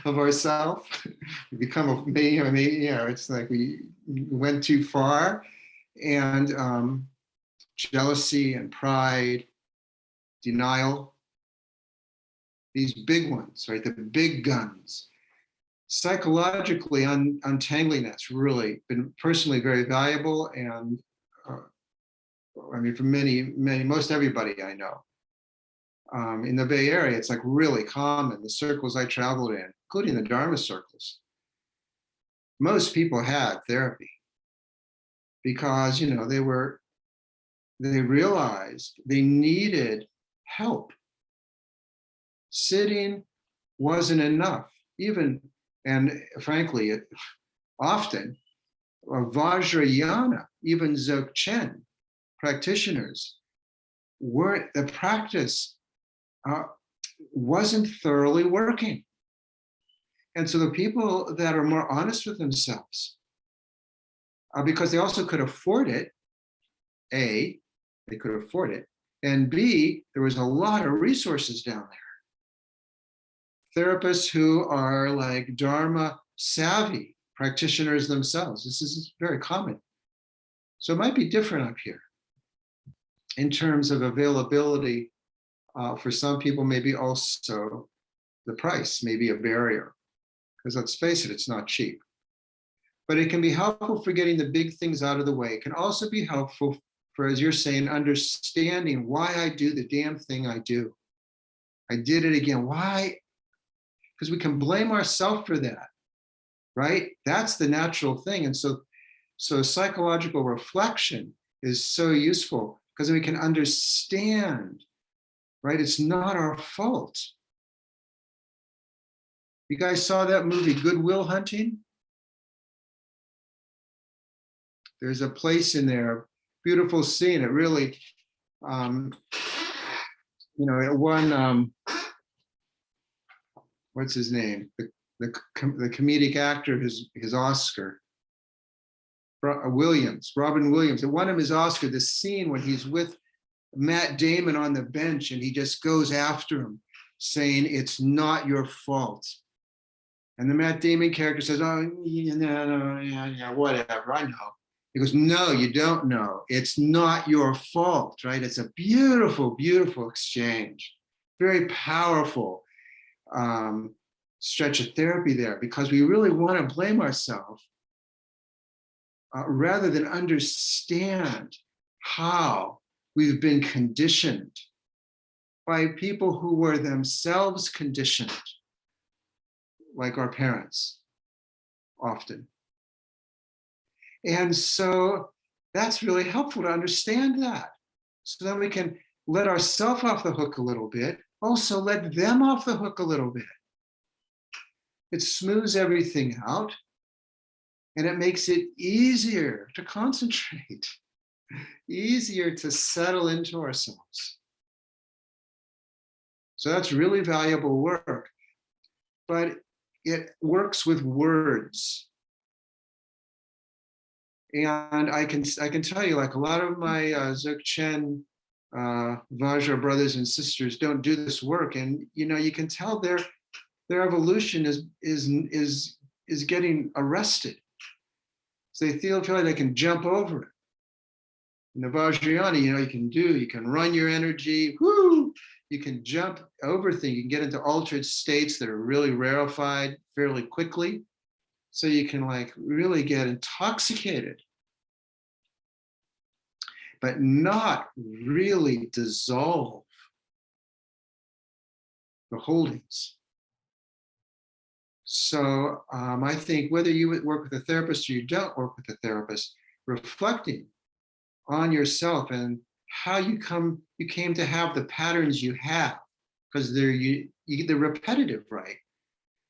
of ourselves. We become it's like we went too far. And jealousy and pride, denial, these big ones, right? The big guns. Psychologically, untangling that's really been personally very valuable. And for most everybody I know. In the Bay Area, it's like really common. The circles I traveled in, including the Dharma circles, most people had therapy because, they realized they needed help. Sitting wasn't enough, and frankly, often, Vajrayana, even Dzogchen practitioners, the practice wasn't thoroughly working. And so the people that are more honest with themselves, because they also could afford it, A, they could afford it, and B, there was a lot of resources down there. Therapists who are like Dharma savvy practitioners themselves. This is very common. So it might be different up here in terms of availability. For some people, maybe also the price may be a barrier, because let's face it, it's not cheap. But it can be helpful for getting the big things out of the way. It can also be helpful for, as you're saying, understanding why I do the damn thing I do. I did it again. Why? Because we can blame ourselves for that, right? That's the natural thing. And so psychological reflection is so useful because we can understand, right? It's not our fault. You guys saw that movie, Good Will Hunting? There's a place in there, beautiful scene. It really, it won, what's his name? The comedic actor, his Oscar. Robin Williams. It won him his Oscar, the scene when he's with Matt Damon on the bench and he just goes after him saying, it's not your fault. And the Matt Damon character says, oh, yeah, whatever, I know. He goes, no, you don't know. It's not your fault, right? It's a beautiful, beautiful exchange. Very powerful stretch of therapy there, because we really want to blame ourselves rather than understand how we've been conditioned by people who were themselves conditioned, like our parents, often. And so that's really helpful to understand that. So then we can let ourselves off the hook a little bit, also let them off the hook a little bit. It smooths everything out and it makes it easier to concentrate, easier to settle into ourselves. So that's really valuable work, but it works with words. And I can tell you, like a lot of my Dzogchen Vajra brothers and sisters don't do this work, and you can tell their evolution is getting arrested. So they feel like they can jump over it. In the Vajrayana, you can run your energy, whoo! You can jump over things. You can get into altered states that are really rarefied fairly quickly. So you can really get intoxicated, but not really dissolve the holdings. So I think whether you would work with a therapist or you don't work with a therapist, reflecting on yourself and how you came to have the patterns you have, because they're repetitive, right?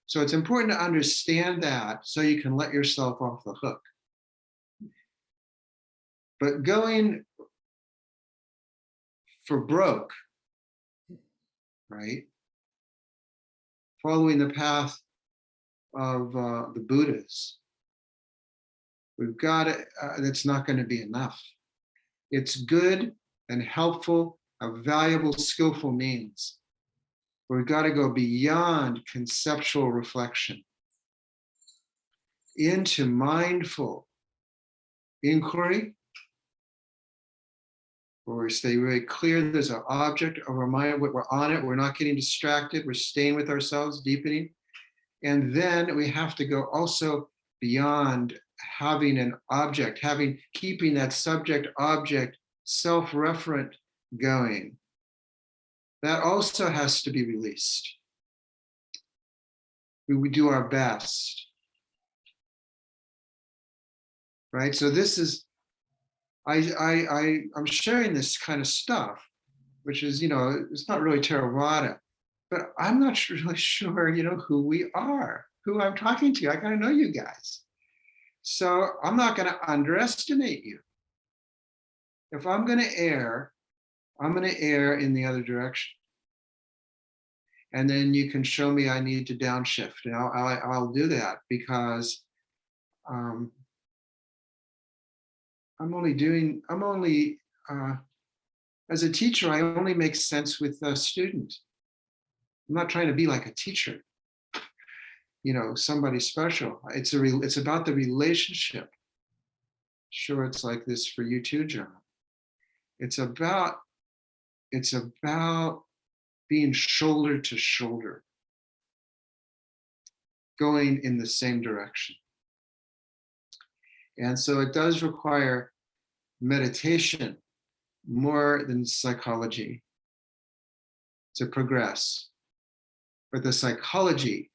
So it's important to understand that so you can let yourself off the hook. But going for broke, right? Following the path of the Buddhas, we've got to, that's not going to be enough. It's good and helpful, a valuable, skillful means. But we've got to go beyond conceptual reflection into mindful inquiry, where we stay very clear there's an object of our mind, we're on it, we're not getting distracted, we're staying with ourselves, deepening. And then we have to go also beyond having an object, keeping that subject object self-referent going. That also has to be released. We do our best. Right? So this is, I'm sharing this kind of stuff, which is, it's not really Theravada, but I'm not really sure, who we are, who I'm talking to. I gotta know you guys. So I'm not gonna underestimate you. If I'm gonna err, I'm gonna err in the other direction. And then you can show me I need to downshift, and I'll do that, because as a teacher, I only make sense with a student. I'm not trying to be like a teacher, somebody special. It's about the relationship. Sure, it's like this for you too, John. It's about being shoulder to shoulder, going in the same direction. And so it does require meditation more than psychology to progress. But the psychology,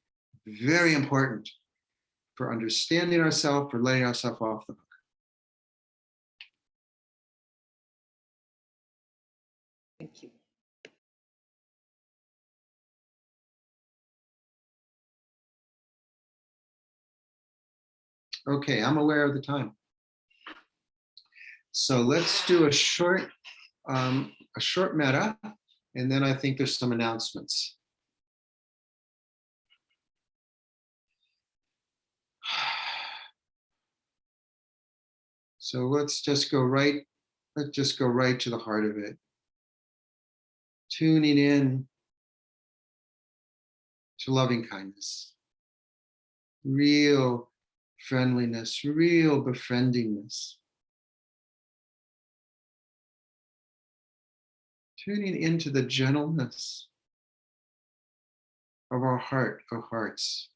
very important for understanding ourselves, for letting ourselves off the hook. Thank you. Okay, I'm aware of the time. So let's do a short meta, and then I think there's some announcements. So let's just go right to the heart of it. Tuning in to loving kindness, real friendliness, real befriendingness. Tuning into the gentleness of our heart, of hearts.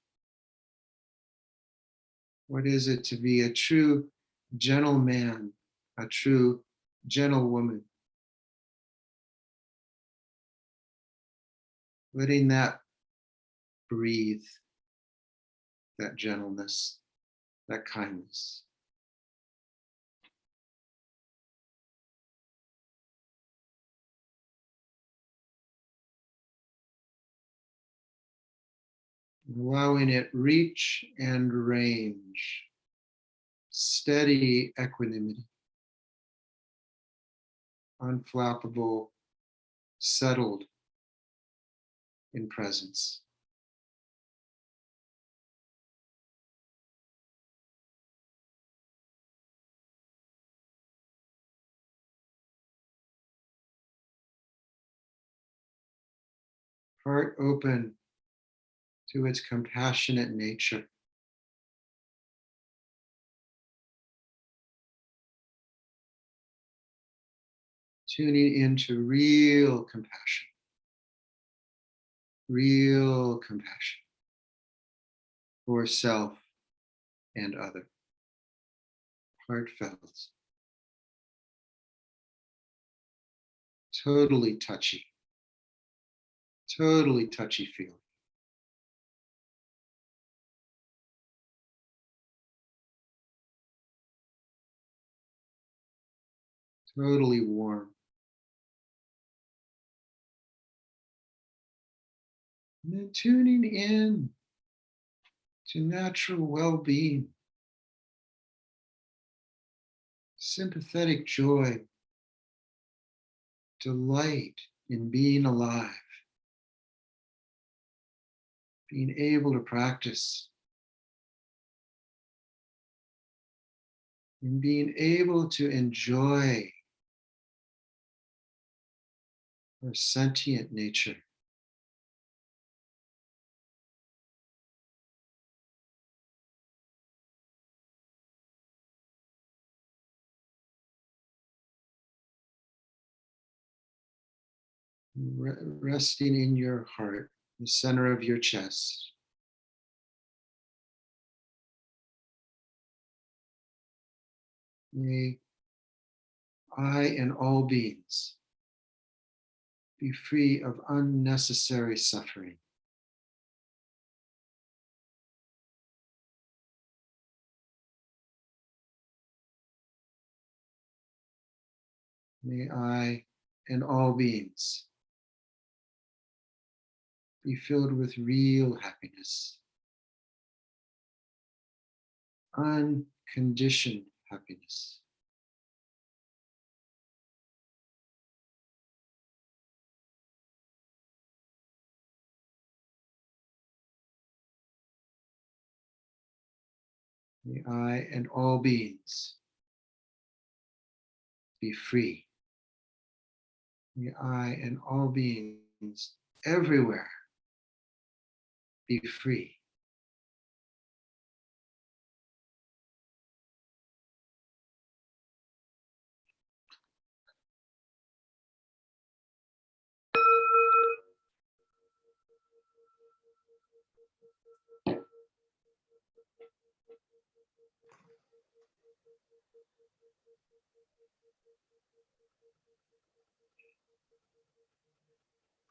What is it to be a true gentleman, a true gentlewoman? Letting that breathe, that gentleness, that kindness. Allowing it reach and range, steady equanimity, unflappable, settled in presence. Heart open to its compassionate nature. Tuning into real compassion for self and other. Heartfelt, totally touchy feeling. Totally warm. And then tuning in to natural well-being. sympathetic joy, delight in being alive, being able to practice, and being able to enjoy our sentient nature. Resting in your heart, the center of your chest. May I and all beings be free of unnecessary suffering. May I and all beings be filled with real happiness, unconditioned happiness. May I and all beings be free. May I and all beings everywhere be free.